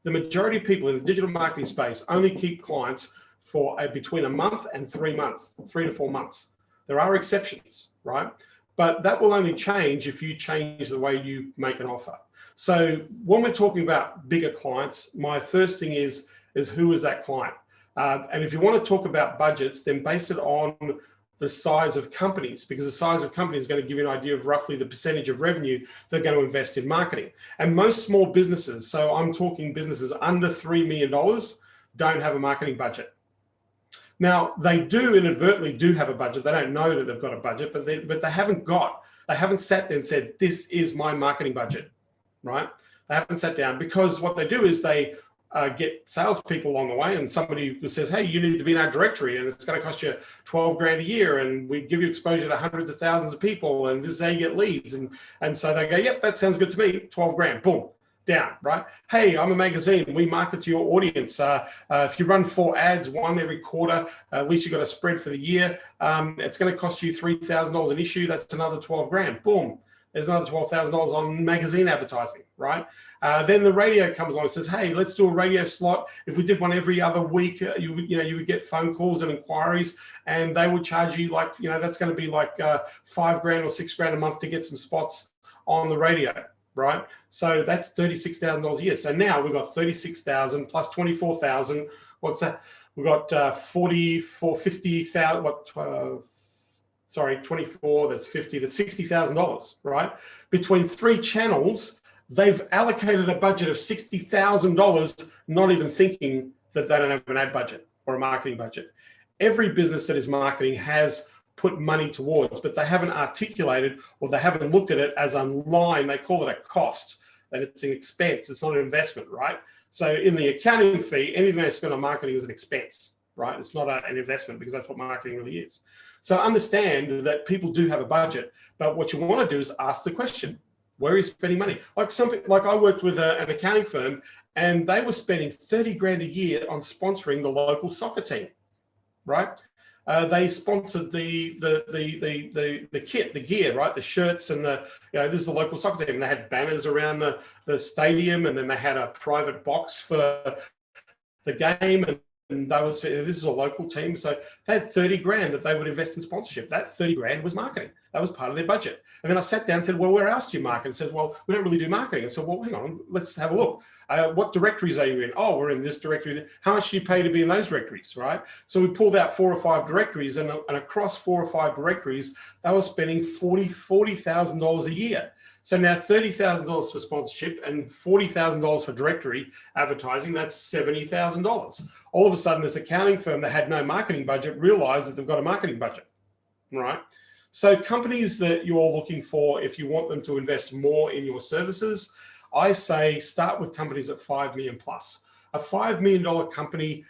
[SPEAKER 1] The majority of people in the digital marketing space only keep clients for between a month and 3 months, 3 to 4 months. There are exceptions, right? But that will only change if you change the way you make an offer. So when we're talking about bigger clients, my first thing is who is that client? And if you want to talk about budgets, then base it on the size of companies, because the size of companies is going to give you an idea of roughly the percentage of revenue they're going to invest in marketing. And most small businesses, so I'm talking businesses under $3 million, don't have a marketing budget. Now, they inadvertently do have a budget. They don't know that they've got a budget, but they haven't sat there and said, this is my marketing budget, right? They haven't sat down, because what they do is they get salespeople along the way, and somebody who says, hey, you need to be in our directory and it's going to cost you 12 grand a year, and we give you exposure to hundreds of thousands of people, and this is how you get leads. And so they go, yep, that sounds good to me, 12 grand, boom, down, right? Hey, I'm a magazine, we market to your audience. If you run 4 ads, 1 every quarter, at least you got a spread for the year. It's going to cost you $3,000 an issue. That's another 12 grand, boom. There's another $12,000 on magazine advertising, right? Then the radio comes along and says, hey, let's do a radio slot. If we did one every other week, you would get phone calls and inquiries, and they would charge you like, that's going to be like 5 grand or 6 grand a month to get some spots on the radio, right? So that's $36,000 a year. So now we've got 36,000 plus 24,000. What's that? We've got 50,000, 24, that's 50, that's $60,000, right? Between 3 channels, they've allocated a budget of $60,000, not even thinking that they don't have an ad budget or a marketing budget. Every business that is marketing has put money towards, but they haven't articulated, or they haven't looked at it as a line. They call it a cost, that it's an expense. It's not an investment, right? So in the accounting fee, anything they spend on marketing is an expense, right? It's not an investment, because that's what marketing really is. So understand that people do have a budget, but what you want to do is ask the question, where are you spending money? Like I worked with an accounting firm, and they were spending 30 grand a year on sponsoring the local soccer team, right? They sponsored the kit, the gear, right? The shirts and this is the local soccer team. And they had banners around the stadium, and then they had a private box for the game. And this is a local team. So they had 30 grand that they would invest in sponsorship. That 30 grand was marketing. That was part of their budget. And then I sat down and said, well, where else do you market? And said, well, we don't really do marketing. And so, well, hang on, let's have a look. What directories are you in? Oh, we're in this directory. How much do you pay to be in those directories, right? So we pulled out 4 or 5 directories, and across 4 or 5 directories, they were spending $40,000 a year. So now $30,000 for sponsorship and $40,000 for directory advertising, that's $70,000. All of a sudden, this accounting firm that had no marketing budget realized that they've got a marketing budget, right? So companies that you're looking for, if you want them to invest more in your services, I say start with companies at 5 million plus. A $5 million company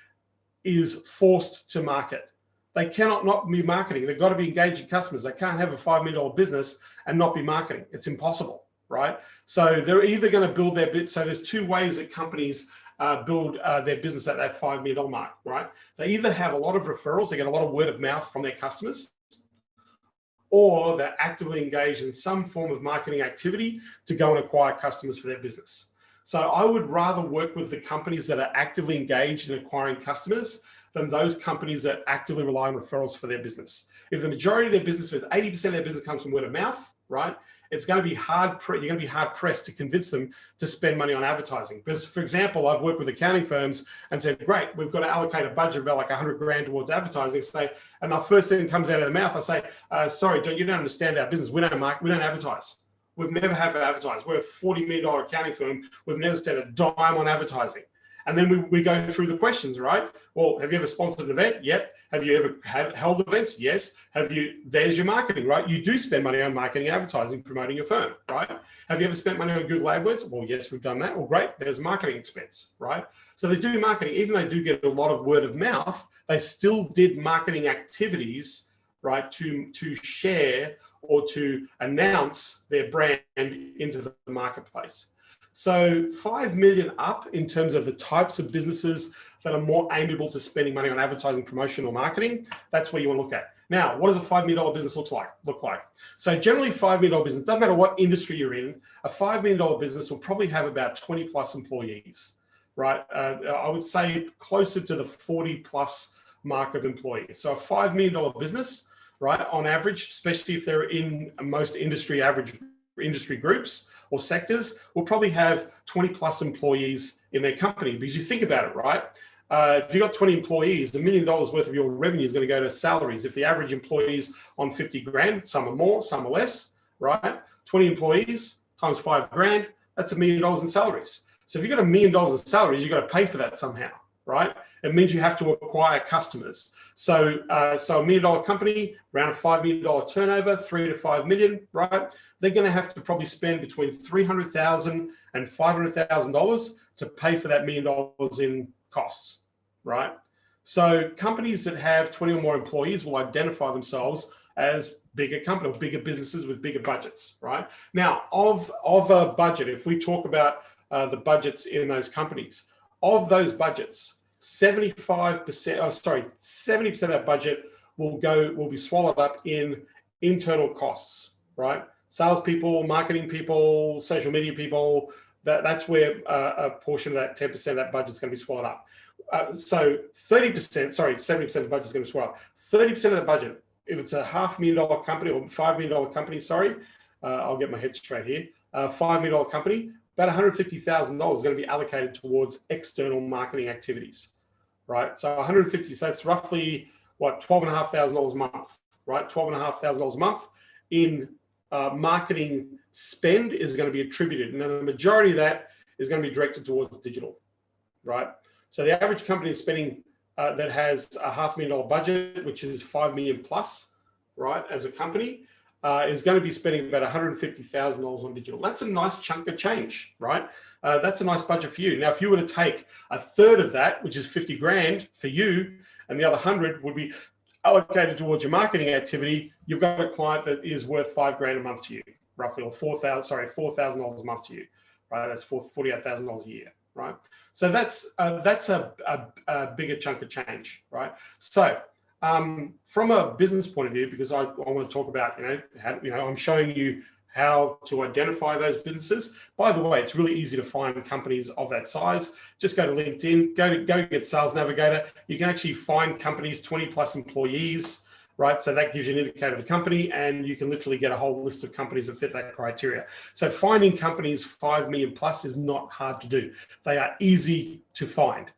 [SPEAKER 1] is forced to market. They cannot not be marketing. They've got to be engaging customers. They can't have a $5 million business and not be marketing. It's impossible, right? So they're either going to build their bit. So there's 2 ways that companies build their business at that $5 million mark, right? They either have a lot of referrals, they get a lot of word of mouth from their customers, or they're actively engaged in some form of marketing activity to go and acquire customers for their business. So I would rather work with the companies that are actively engaged in acquiring customers than those companies that actively rely on referrals for their business. If the majority of their business, with 80% of their business comes from word of mouth, right? It's going to be you're going to be hard pressed to convince them to spend money on advertising. Because, for example, I've worked with accounting firms and said, great, we've got to allocate a budget of about like 100 grand towards advertising. And the first thing that comes out of the mouth, I say, sorry, John, you don't understand our business. We don't advertise. We've never have advertised. We're a $40 million accounting firm. We've never spent a dime on advertising. And then we go through the questions, right? Well, have you ever sponsored an event? Yep. Have you ever held events? Yes. There's your marketing, right? You do spend money on marketing, advertising, promoting your firm, right? Have you ever spent money on Google AdWords? Well, yes, we've done that. Well, great. There's a marketing expense, right? So they do marketing. Even though they do get a lot of word of mouth, they still did marketing activities, right, to share or to announce their brand into the marketplace. So 5 million up in terms of the types of businesses that are more amiable to spending money on advertising, promotion, or marketing. That's where you want to look at. Now, what does a $5 million business look like? So generally $5 million business, doesn't matter what industry you're in, a $5 million business will probably have about 20 plus employees, right? I would say closer to the 40 plus mark of employees. So a $5 million business, right, on average, especially if they're in most industry groups or sectors, will probably have 20 plus employees in their company. Because you think about it, right? If you've got 20 employees, $1 million worth of your revenue is going to go to salaries. If the average employee's on 50 grand, some are more, some are less, right? 20 employees times 5 grand, that's $1 million in salaries. So if you've got $1 million in salaries, you've got to pay for that somehow, right? It means you have to acquire customers. So a $1 million company, around a $5 million turnover, 3 to 5 million, right? They're going to have to probably spend between $300,000 and $500,000 to pay for that $1 million in costs, right? So companies that have 20 or more employees will identify themselves as bigger companies, bigger businesses with bigger budgets, right? Now, of a budget, if we talk about the budgets in those companies, of those budgets, 70% of that budget will be swallowed up in internal costs, right? Salespeople, marketing people, social media people. That's where a portion of that 10% of that budget is going to be swallowed up. So 70% of the budget is going to be swallowed up. 30% of the budget, if it's a $500,000 company or $5 million company, I'll get my head straight here. $5 million company, about $150,000 is going to be allocated towards external marketing activities, right? So 150, so it's roughly what, $12,500 a month, right? $12,500 a month in marketing spend is going to be attributed. And then the majority of that is going to be directed towards digital, right? So the average company is spending that has a $500,000 budget, which is 5 million plus, right? As a company, is going to be spending about $150,000 on digital. That's a nice chunk of change, right? That's a nice budget for you. Now, if you were to take a third of that, which is 50 grand for you, and the other 100 would be allocated towards your marketing activity, you've got a client that is worth 5 grand a month to you, roughly, or $4,000 a month to you, right? That's $48,000 a year, right? So that's a bigger chunk of change, right? So from a business point of view, because I want to talk about, I'm showing you how to identify those businesses. By the way, it's really easy to find companies of that size. Just go to LinkedIn, go get Sales Navigator. You can actually find companies 20 plus employees, right? So that gives you an indicator of the company, and you can literally get a whole list of companies that fit that criteria. So finding companies 5 million plus is not hard to do. They are easy to find,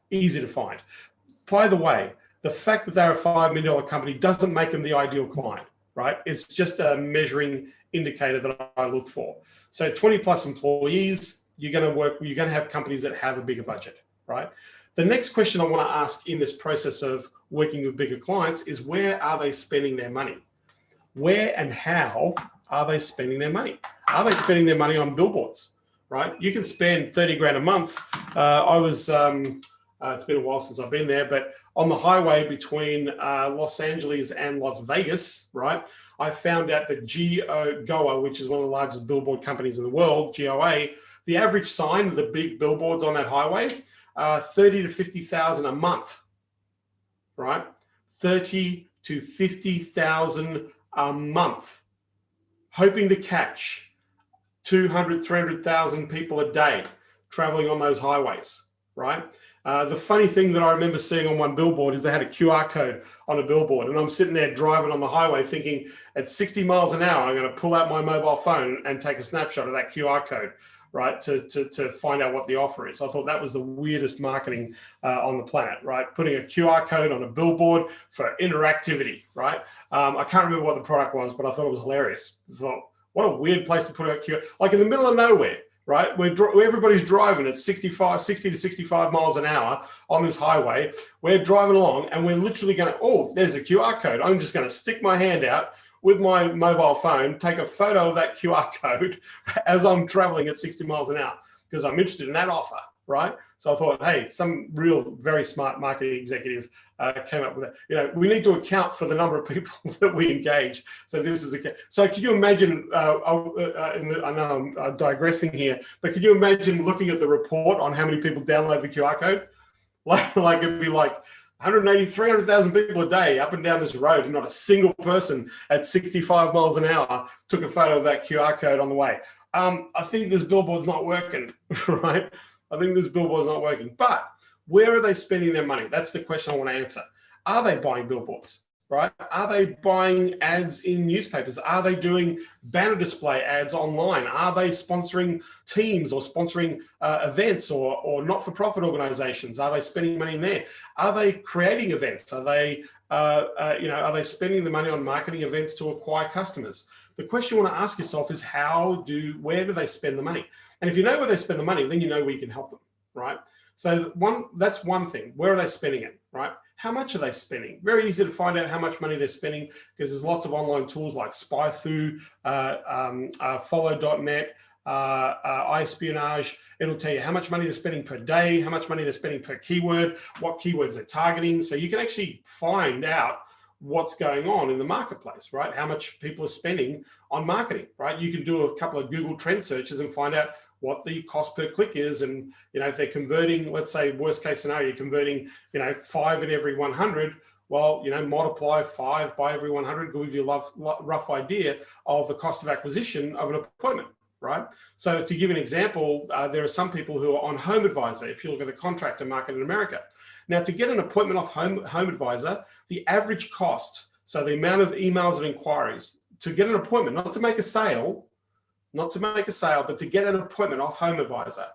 [SPEAKER 1] By the way, the fact that they're a $5 million company doesn't make them the ideal client, right? It's just a measuring indicator that I look for. So 20 plus employees, you're going to have companies that have a bigger budget, right? The next question I want to ask in this process of working with bigger clients is, where are they spending their money? Where and how are they spending their money? Are they spending their money on billboards, right? You can spend 30 grand a month. It's been a while since I've been there, but on the highway between Los Angeles and Las Vegas, right, I found out that GOA, which is one of the largest billboard companies in the world, GOA, the average sign, the big billboards on that highway, 30 to 50,000 a month, right? 30 to 50,000 a month, hoping to catch 200, 300,000 people a day traveling on those highways, right? The funny thing that I remember seeing on one billboard is they had a QR code on a billboard, and I'm sitting there driving on the highway thinking at 60 miles an hour, I'm going to pull out my mobile phone and take a snapshot of that QR code, right, to find out what the offer is. I thought that was the weirdest marketing on the planet, right? Putting a QR code on a billboard for interactivity, right? I can't remember what the product was, but I thought it was hilarious. I thought, what a weird place to put a QR, like in the middle of nowhere, right? Where everybody's driving at 60 to 65 miles an hour on this highway. We're driving along and we're literally going, oh, there's a QR code. I'm just going to stick my hand out with my mobile phone, take a photo of that QR code as I'm traveling at 60 miles an hour because I'm interested in that offer, right? So I thought, hey, some real, very smart marketing executive came up with it. We need to account for the number of people that we engage. So this is so can you imagine, I know I'm digressing here, but can you imagine looking at the report on how many people download the QR code? Like it'd be like 180, 300,000 people a day up and down this road, and not a single person at 65 miles an hour took a photo of that QR code on the way. I think this billboard's not working, right? I think this billboard's not working. But where are they spending their money? That's the question I want to answer. Are they buying billboards, right? Are they buying ads in newspapers? Are they doing banner display ads online? Are they sponsoring teams or sponsoring events or not-for-profit organizations? Are they spending money in there? Are they creating events? Are they, are they spending the money on marketing events to acquire customers? The question you want to ask yourself is where do they spend the money? And if you know where they spend the money, then you know where you can help them, right? So that's one thing. Where are they spending it, right? How much are they spending? Very easy to find out how much money they're spending because there's lots of online tools like SpyFu, Follow.net, iSpionage. It'll tell you how much money they're spending per day, how much money they're spending per keyword, what keywords they're targeting. So you can actually find out what's going on in the marketplace, right? How much people are spending on marketing, right? You can do a couple of Google trend searches and find out what the cost per click is. And, if they're converting, let's say worst case scenario, you're converting, 5 in every 100, well, multiply 5 by every 100, give you a rough idea of the cost of acquisition of an appointment, right? So to give an example, there are some people who are on Home Advisor, if you look at the contractor market in America. Now, to get an appointment off Home Advisor, the average cost, so the amount of emails and inquiries, to get an appointment, not to make a sale, but to get an appointment off Home Advisor,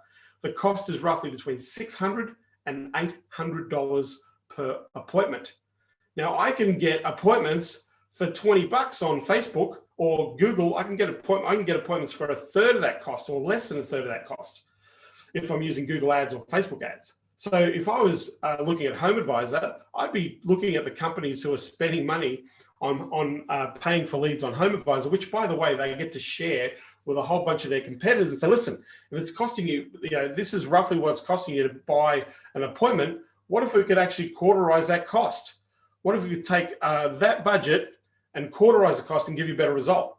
[SPEAKER 1] the cost is roughly between $600 and $800 per appointment. Now, I can get appointments for $20 on Facebook or Google. I can get appointments for a third of that cost or less than a third of that cost if I'm using Google ads or Facebook ads. So if I was looking at Home Advisor, I'd be looking at the companies who are spending money paying for leads on Home Advisor, which, by the way, they get to share with a whole bunch of their competitors and say, listen, if it's costing you, this is roughly what it's costing you to buy an appointment. What if we could actually quarterize that cost? What if we could take that budget and quarterize the cost and give you a better result?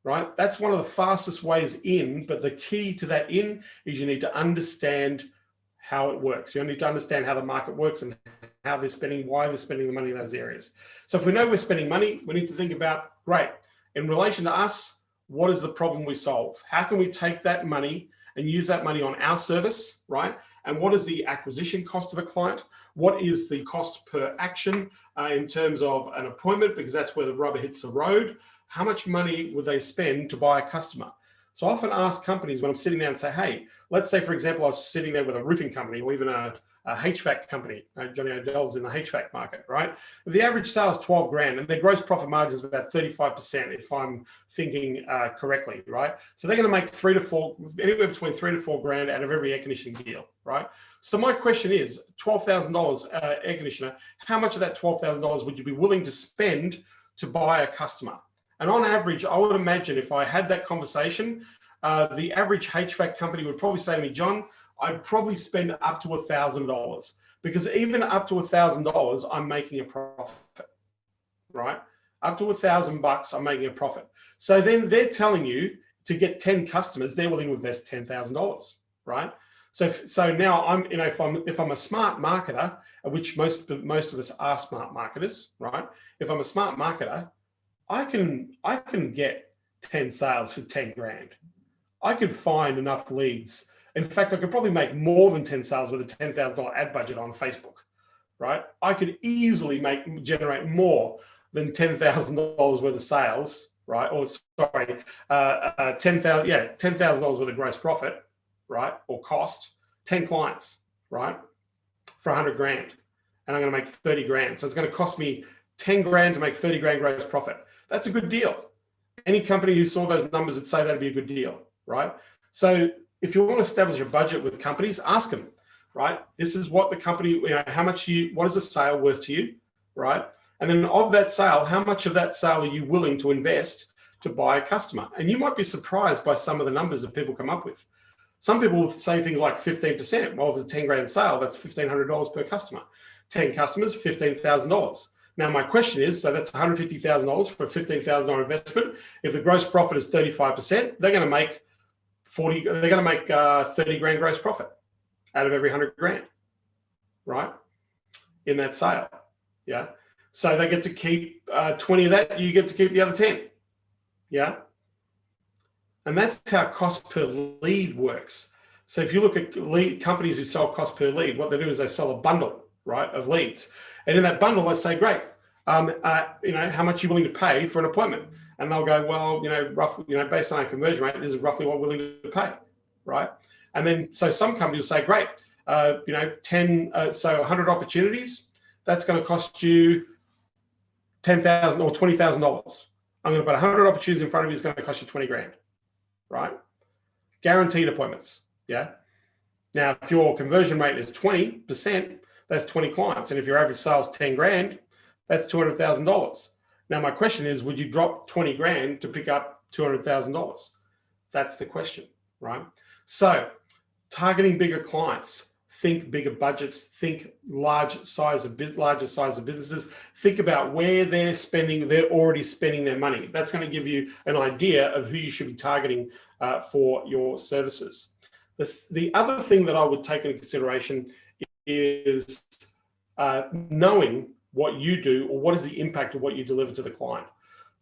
[SPEAKER 1] Right? That's one of the fastest ways in, but the key to that in is you need to understand how it works. You need to understand how the market works and how they're spending, why they're spending the money in those areas. So if we know we're spending money, we need to think about, great, in relation to us, what is the problem we solve? How can we take that money and use that money on our service, right? And what is the acquisition cost of a client? What is the cost per action in terms of an appointment? Because that's where the rubber hits the road. How much money would they spend to buy a customer? So I often ask companies when I'm sitting there and say, hey, let's say, for example, I was sitting there with a roofing company or even a HVAC company. Johnny Odell's in the HVAC market, right? If the average sale is 12 grand and their gross profit margin is about 35%, if I'm thinking correctly, right? So they're going to make anywhere between 3 to 4 grand out of every air conditioning deal, right? So my question is, $12,000 air conditioner, how much of that $12,000 would you be willing to spend to buy a customer? And on average, I would imagine if I had that conversation, the average HVAC company would probably say to me, John, I'd probably spend up to $1,000 because even up to $1,000, I'm making a profit, right? Up to $1,000, I'm making a profit. So then they're telling you to get 10 customers, they're willing to invest $10,000, right? So now I'm, if I'm a smart marketer, which most of us are smart marketers, right? If I'm a smart marketer, I can get 10 sales for 10 grand. I could find enough leads. In fact, I could probably make more than 10 sales with a $10,000 ad budget on Facebook, right? I could easily generate more than $10,000 worth of sales, right? Or sorry, $10,000 worth of gross profit, right? Or cost, 10 clients, right? For 100 grand, and I'm going to make 30 grand. So it's going to cost me 10 grand to make 30 grand gross profit. That's a good deal. Any company who saw those numbers would say that'd be a good deal, right? So if you want to establish a budget with companies, ask them, right? This is what the company, what is a sale worth to you, right? And then of that sale, how much of that sale are you willing to invest to buy a customer? And you might be surprised by some of the numbers that people come up with. Some people will say things like 15%. Well, if it's a 10 grand sale, that's $1,500 per customer. 10 customers, $15,000. Now, my question is, so that's $150,000 for a $15,000 investment. If the gross profit is 35%, they're going to make 30 grand gross profit out of every 100 grand, right? In that sale, yeah. So they get to keep 20 of that. You get to keep the other 10, yeah. And that's how cost per lead works. So if you look at companies who sell cost per lead, what they do is they sell a bundle, right, of leads. And in that bundle, they say, great, how much are you willing to pay for an appointment? And they'll go, well, roughly, based on our conversion rate, this is roughly what we're willing to pay, right? And then, so some companies will say, great, 100 opportunities, that's going to cost you $10,000 or $20,000. I'm going to put 100 opportunities in front of you, it's going to cost you 20 grand, right? Guaranteed appointments, yeah? Now, if your conversion rate is 20%, that's 20 clients. And if your average sale is 10 grand, that's $200,000. Now, my question is, would you drop 20 grand to pick up $200,000? That's the question, right? So targeting bigger clients, think bigger budgets, think larger size of businesses, think about where they're already spending their money. That's going to give you an idea of who you should be targeting for your services. The other thing that I would take into consideration is knowing what you do or what is the impact of what you deliver to the client.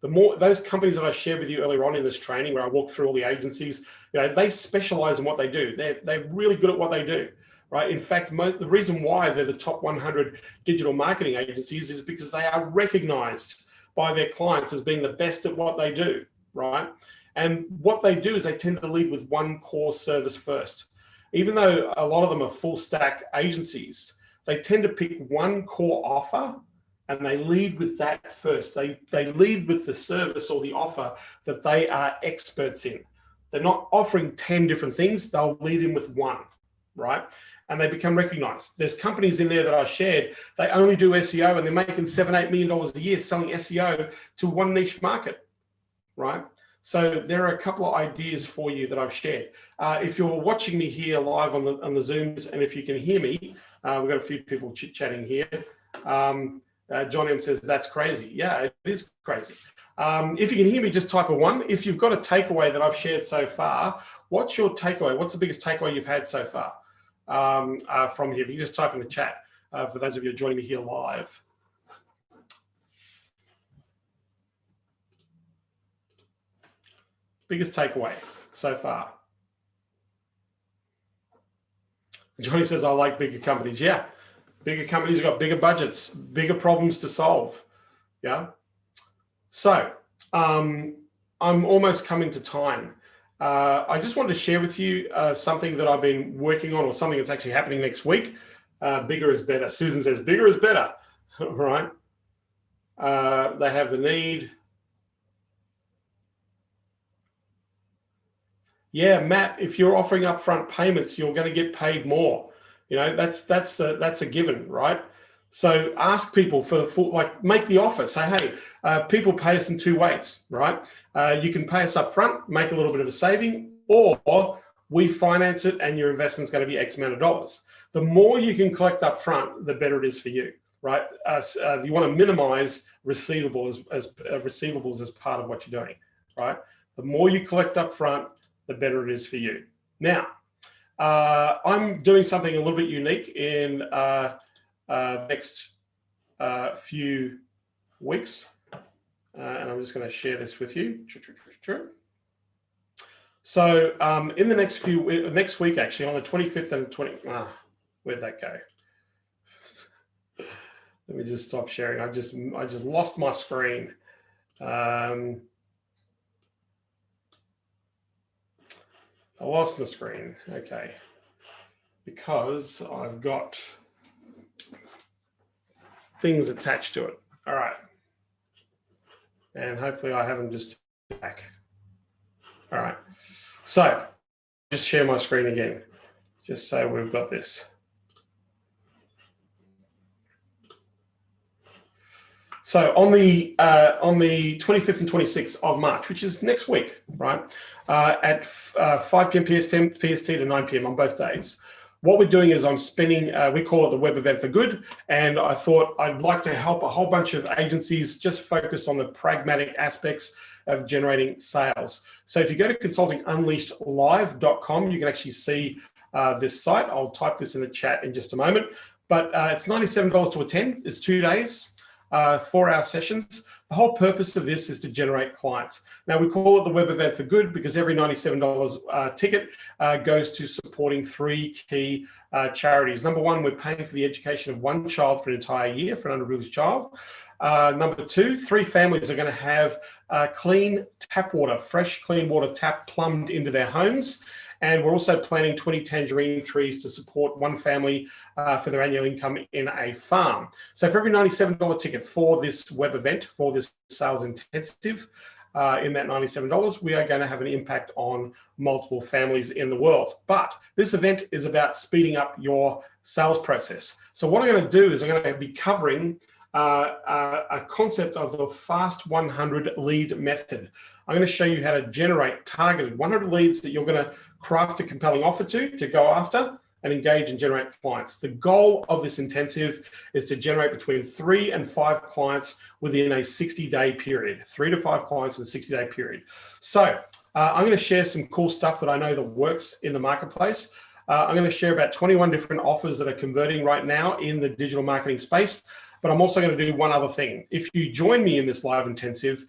[SPEAKER 1] The more those companies that I shared with you earlier on in this training, where I walked through all the agencies, they specialize in what they do. They're really good at what they do, right? In fact, the reason why they're the top 100 digital marketing agencies is because they are recognized by their clients as being the best at what they do, right? And what they do is they tend to lead with one core service first. Even though a lot of them are full stack agencies, they tend to pick one core offer and they lead with that first. They lead with the service or the offer that they are experts in. They're not offering 10 different things. They'll lead in with one, right? and they become recognized. There's companies in there that I shared, they only do SEO and they're making $7-8 million a year selling SEO to one niche market, right? So there are a couple of ideas for you that I've shared. If you're watching me here live on the Zooms, and if you can hear me, we've got a few people chit-chatting here. John M says, that's crazy. Yeah, it is crazy. If you can hear me, just type a 1. If you've got a takeaway that I've shared so far, what's your takeaway? What's the biggest takeaway you've had so far from here? If you can just type in the chat for those of you joining me here live. Biggest takeaway so far. Johnny says, I like bigger companies. Yeah, bigger companies have got bigger budgets, bigger problems to solve. Yeah. So I'm almost coming to time. I just wanted to share with you something that I've been working on, or something that's actually happening next week. Bigger is better. Susan says, bigger is better, right? They have the need. Yeah, Matt, if you're offering upfront payments, you're going to get paid more. You know, that's a given, right? So ask people for the full, like, make the offer. Say, hey, people pay us in 2 ways, right? You can pay us upfront, make a little bit of a saving, or we finance it and your investment's going to be X amount of dollars. The more you can collect upfront, the better it is for you, right? You want to minimize receivables as part of what you're doing, right? The more you collect upfront, the better it is for you. Now, I'm doing something a little bit unique in next few weeks, and I'm just going to share this with you. So in the next week, actually, on the 25th and 20th, where'd that go? Let me just stop sharing. I just lost my screen. I lost the screen, okay, because I've got things attached to it. All right, and hopefully I haven't just back. All right, so just share my screen again, just so we've got this. So on the 25th and 26th of March, which is next week, right, at 5 p.m. PST to 9 p.m. on both days, what we're doing is I'm spinning, we call it the Web Event for Good, and I thought I'd like to help a whole bunch of agencies just focus on the pragmatic aspects of generating sales. So if you go to consultingunleashedlive.com, you can actually see this site. I'll type this in the chat in just a moment, but it's $97 to attend. It's 2 days. 4-hour sessions. The whole purpose of this is to generate clients. Now, we call it the Web Event for Good because every $97 ticket goes to supporting 3 key charities. Number 1, we're paying for the education of 1 child for an entire year for an underprivileged child. Number 2, 3 families are going to have clean tap water, fresh, clean water tap plumbed into their homes. And we're also planting 20 tangerine trees to support 1 family for their annual income in a farm. So for every $97 ticket for this web event, for this sales intensive, in that $97, we are going to have an impact on multiple families in the world. But this event is about speeding up your sales process. So what I'm going to do is I'm going to be covering a concept of the fast 100 lead method. I'm going to show you how to generate targeted 100 leads that you're going to craft a compelling offer to go after and engage and generate clients. The goal of this intensive is to generate between 3 and 5 clients within a 60-day period, 3 to 5 clients in a 60-day period. So I'm going to share some cool stuff that I know that works in the marketplace. I'm going to share about 21 different offers that are converting right now in the digital marketing space. But I'm also going to do one other thing. If you join me in this live intensive,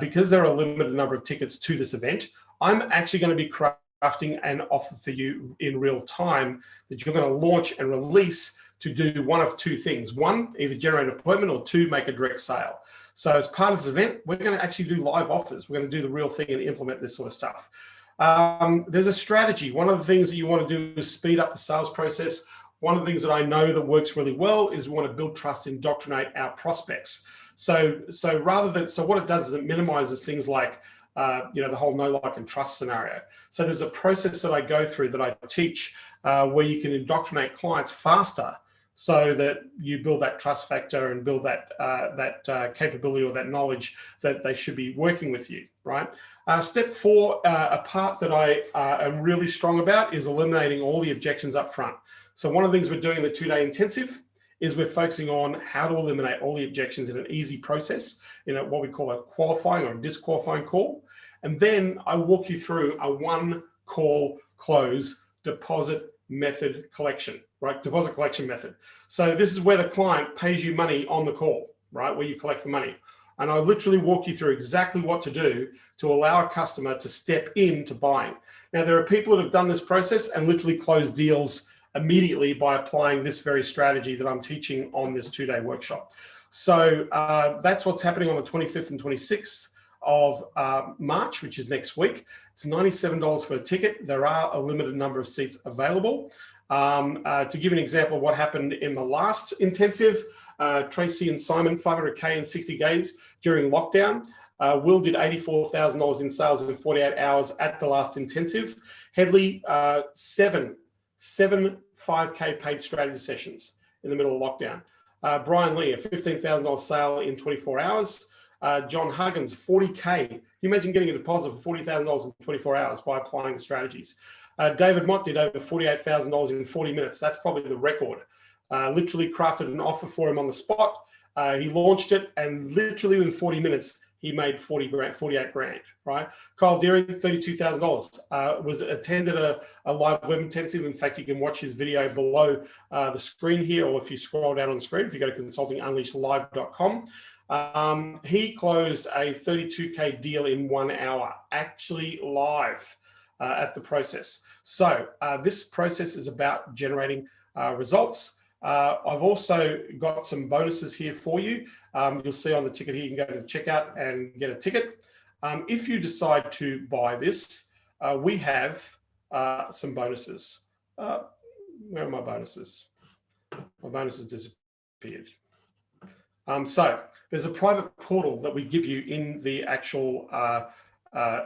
[SPEAKER 1] because there are a limited number of tickets to this event, I'm actually going to be crafting an offer for you in real time that you're going to launch and release to do one of 2 things. 1, either generate an appointment, or 2, make a direct sale. So as part of this event, we're going to actually do live offers. We're going to do the real thing and implement this sort of stuff. There's a strategy. One of the things that you want to do is speed up the sales process. One of the things that I know that works really well is we want to build trust, indoctrinate our prospects. So what it does is it minimizes things like, the whole know, like, and trust scenario. So there's a process that I go through that I teach where you can indoctrinate clients faster so that you build that trust factor and build that capability or that knowledge that they should be working with you, right? Step 4, a part that I am really strong about is eliminating all the objections up front. So one of the things we're doing in the 2-day intensive is we're focusing on how to eliminate all the objections in an easy process, in what we call a qualifying or disqualifying call. And then I walk you through a 1-call close deposit method collection, right? Deposit collection method. So this is where the client pays you money on the call, right? Where you collect the money. And I literally walk you through exactly what to do to allow a customer to step into buying. Now, there are people that have done this process and literally closed deals immediately by applying this very strategy that I'm teaching on this 2-day workshop. So that's what's happening on the 25th and 26th of March, which is next week. It's $97 for a ticket. There are a limited number of seats available. To give an example of what happened in the last intensive, Tracy and Simon, 500K in 60 days during lockdown. Will did $84,000 in sales in 48 hours at the last intensive. Headley, seven 5K paid strategy sessions in the middle of lockdown. Brian Lee, a $15,000 sale in 24 hours. John Huggins, 40K. Can you imagine getting a deposit for $40,000 in 24 hours by applying the strategies? David Mott did over $48,000 in 40 minutes. That's probably the record. Literally crafted an offer for him on the spot. He launched it, and literally within 40 minutes, he made 48 grand, right? Kyle Deering, $32,000, was attended a live web intensive. In fact, you can watch his video below the screen here, or if you scroll down on the screen, if you go to consultingunleashedlive.com. He closed a 32K deal in 1 hour, actually live at the process. So this process is about generating results. I've also got some bonuses here for you. You'll see on the ticket here, you can go to the checkout and get a ticket. If you decide to buy this, we have some bonuses. Where are my bonuses? My bonuses disappeared. So there's a private portal that we give you in the actual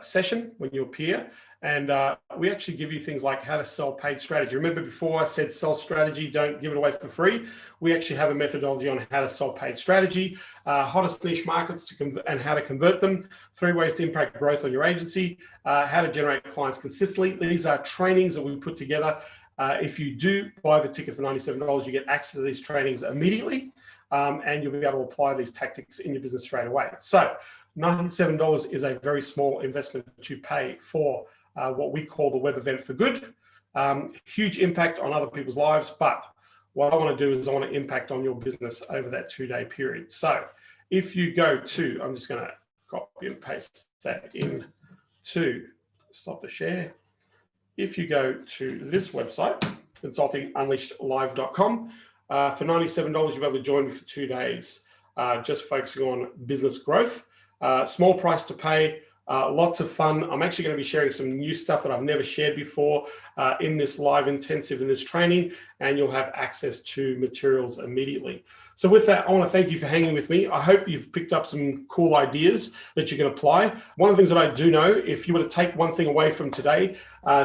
[SPEAKER 1] session when you appear. And we actually give you things like how to sell paid strategy. Remember before I said sell strategy, don't give it away for free. We actually have a methodology on how to sell paid strategy, hottest niche markets and how to convert them, 3 ways to impact growth on your agency, how to generate clients consistently. These are trainings that we put together. If you do buy the ticket for $97, you get access to these trainings immediately, and you'll be able to apply these tactics in your business straight away. So $97 is a very small investment to pay for what we call the web event for good. Huge impact on other people's lives, but what I want to do is I want to impact on your business over that 2-day period. So if you go to, I'm just going to copy and paste that in to stop the share. If you go to this website, consultingunleashedlive.com, for $97, you'll be able to join me for 2 days, just focusing on business growth. Small price to pay. Lots of fun. I'm actually going to be sharing some new stuff that I've never shared before in this live intensive, in this training, and you'll have access to materials immediately. So with that, I want to thank you for hanging with me. I hope you've picked up some cool ideas that you can apply. One of the things that I do know, if you were to take one thing away from today,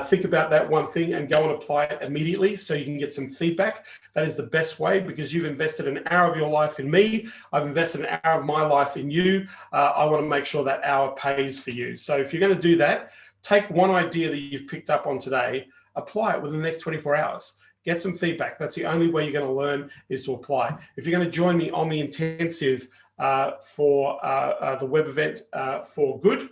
[SPEAKER 1] think about that one thing and go and apply it immediately so you can get some feedback. That is the best way, because you've invested an hour of your life in me. I've invested an hour of my life in you. I want to make sure that hour pays for you. So if you're going to do that, take one idea that you've picked up on today, apply it within the next 24 hours. Get some feedback. That's the only way you're going to learn, is to apply. If you're going to join me on the intensive for the web event for good,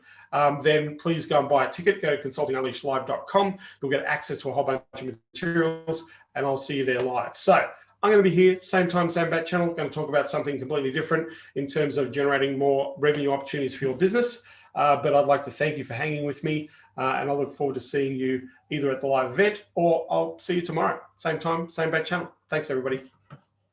[SPEAKER 1] then please go and buy a ticket. Go to consultingunleashedlive.com. You'll get access to a whole bunch of materials, and I'll see you there live. So I'm going to be here, same time, same bat channel, going to talk about something completely different in terms of generating more revenue opportunities for your business. But I'd like to thank you for hanging with me, and I look forward to seeing you either at the live event, or I'll see you tomorrow, same time, same bat channel. Thanks, everybody.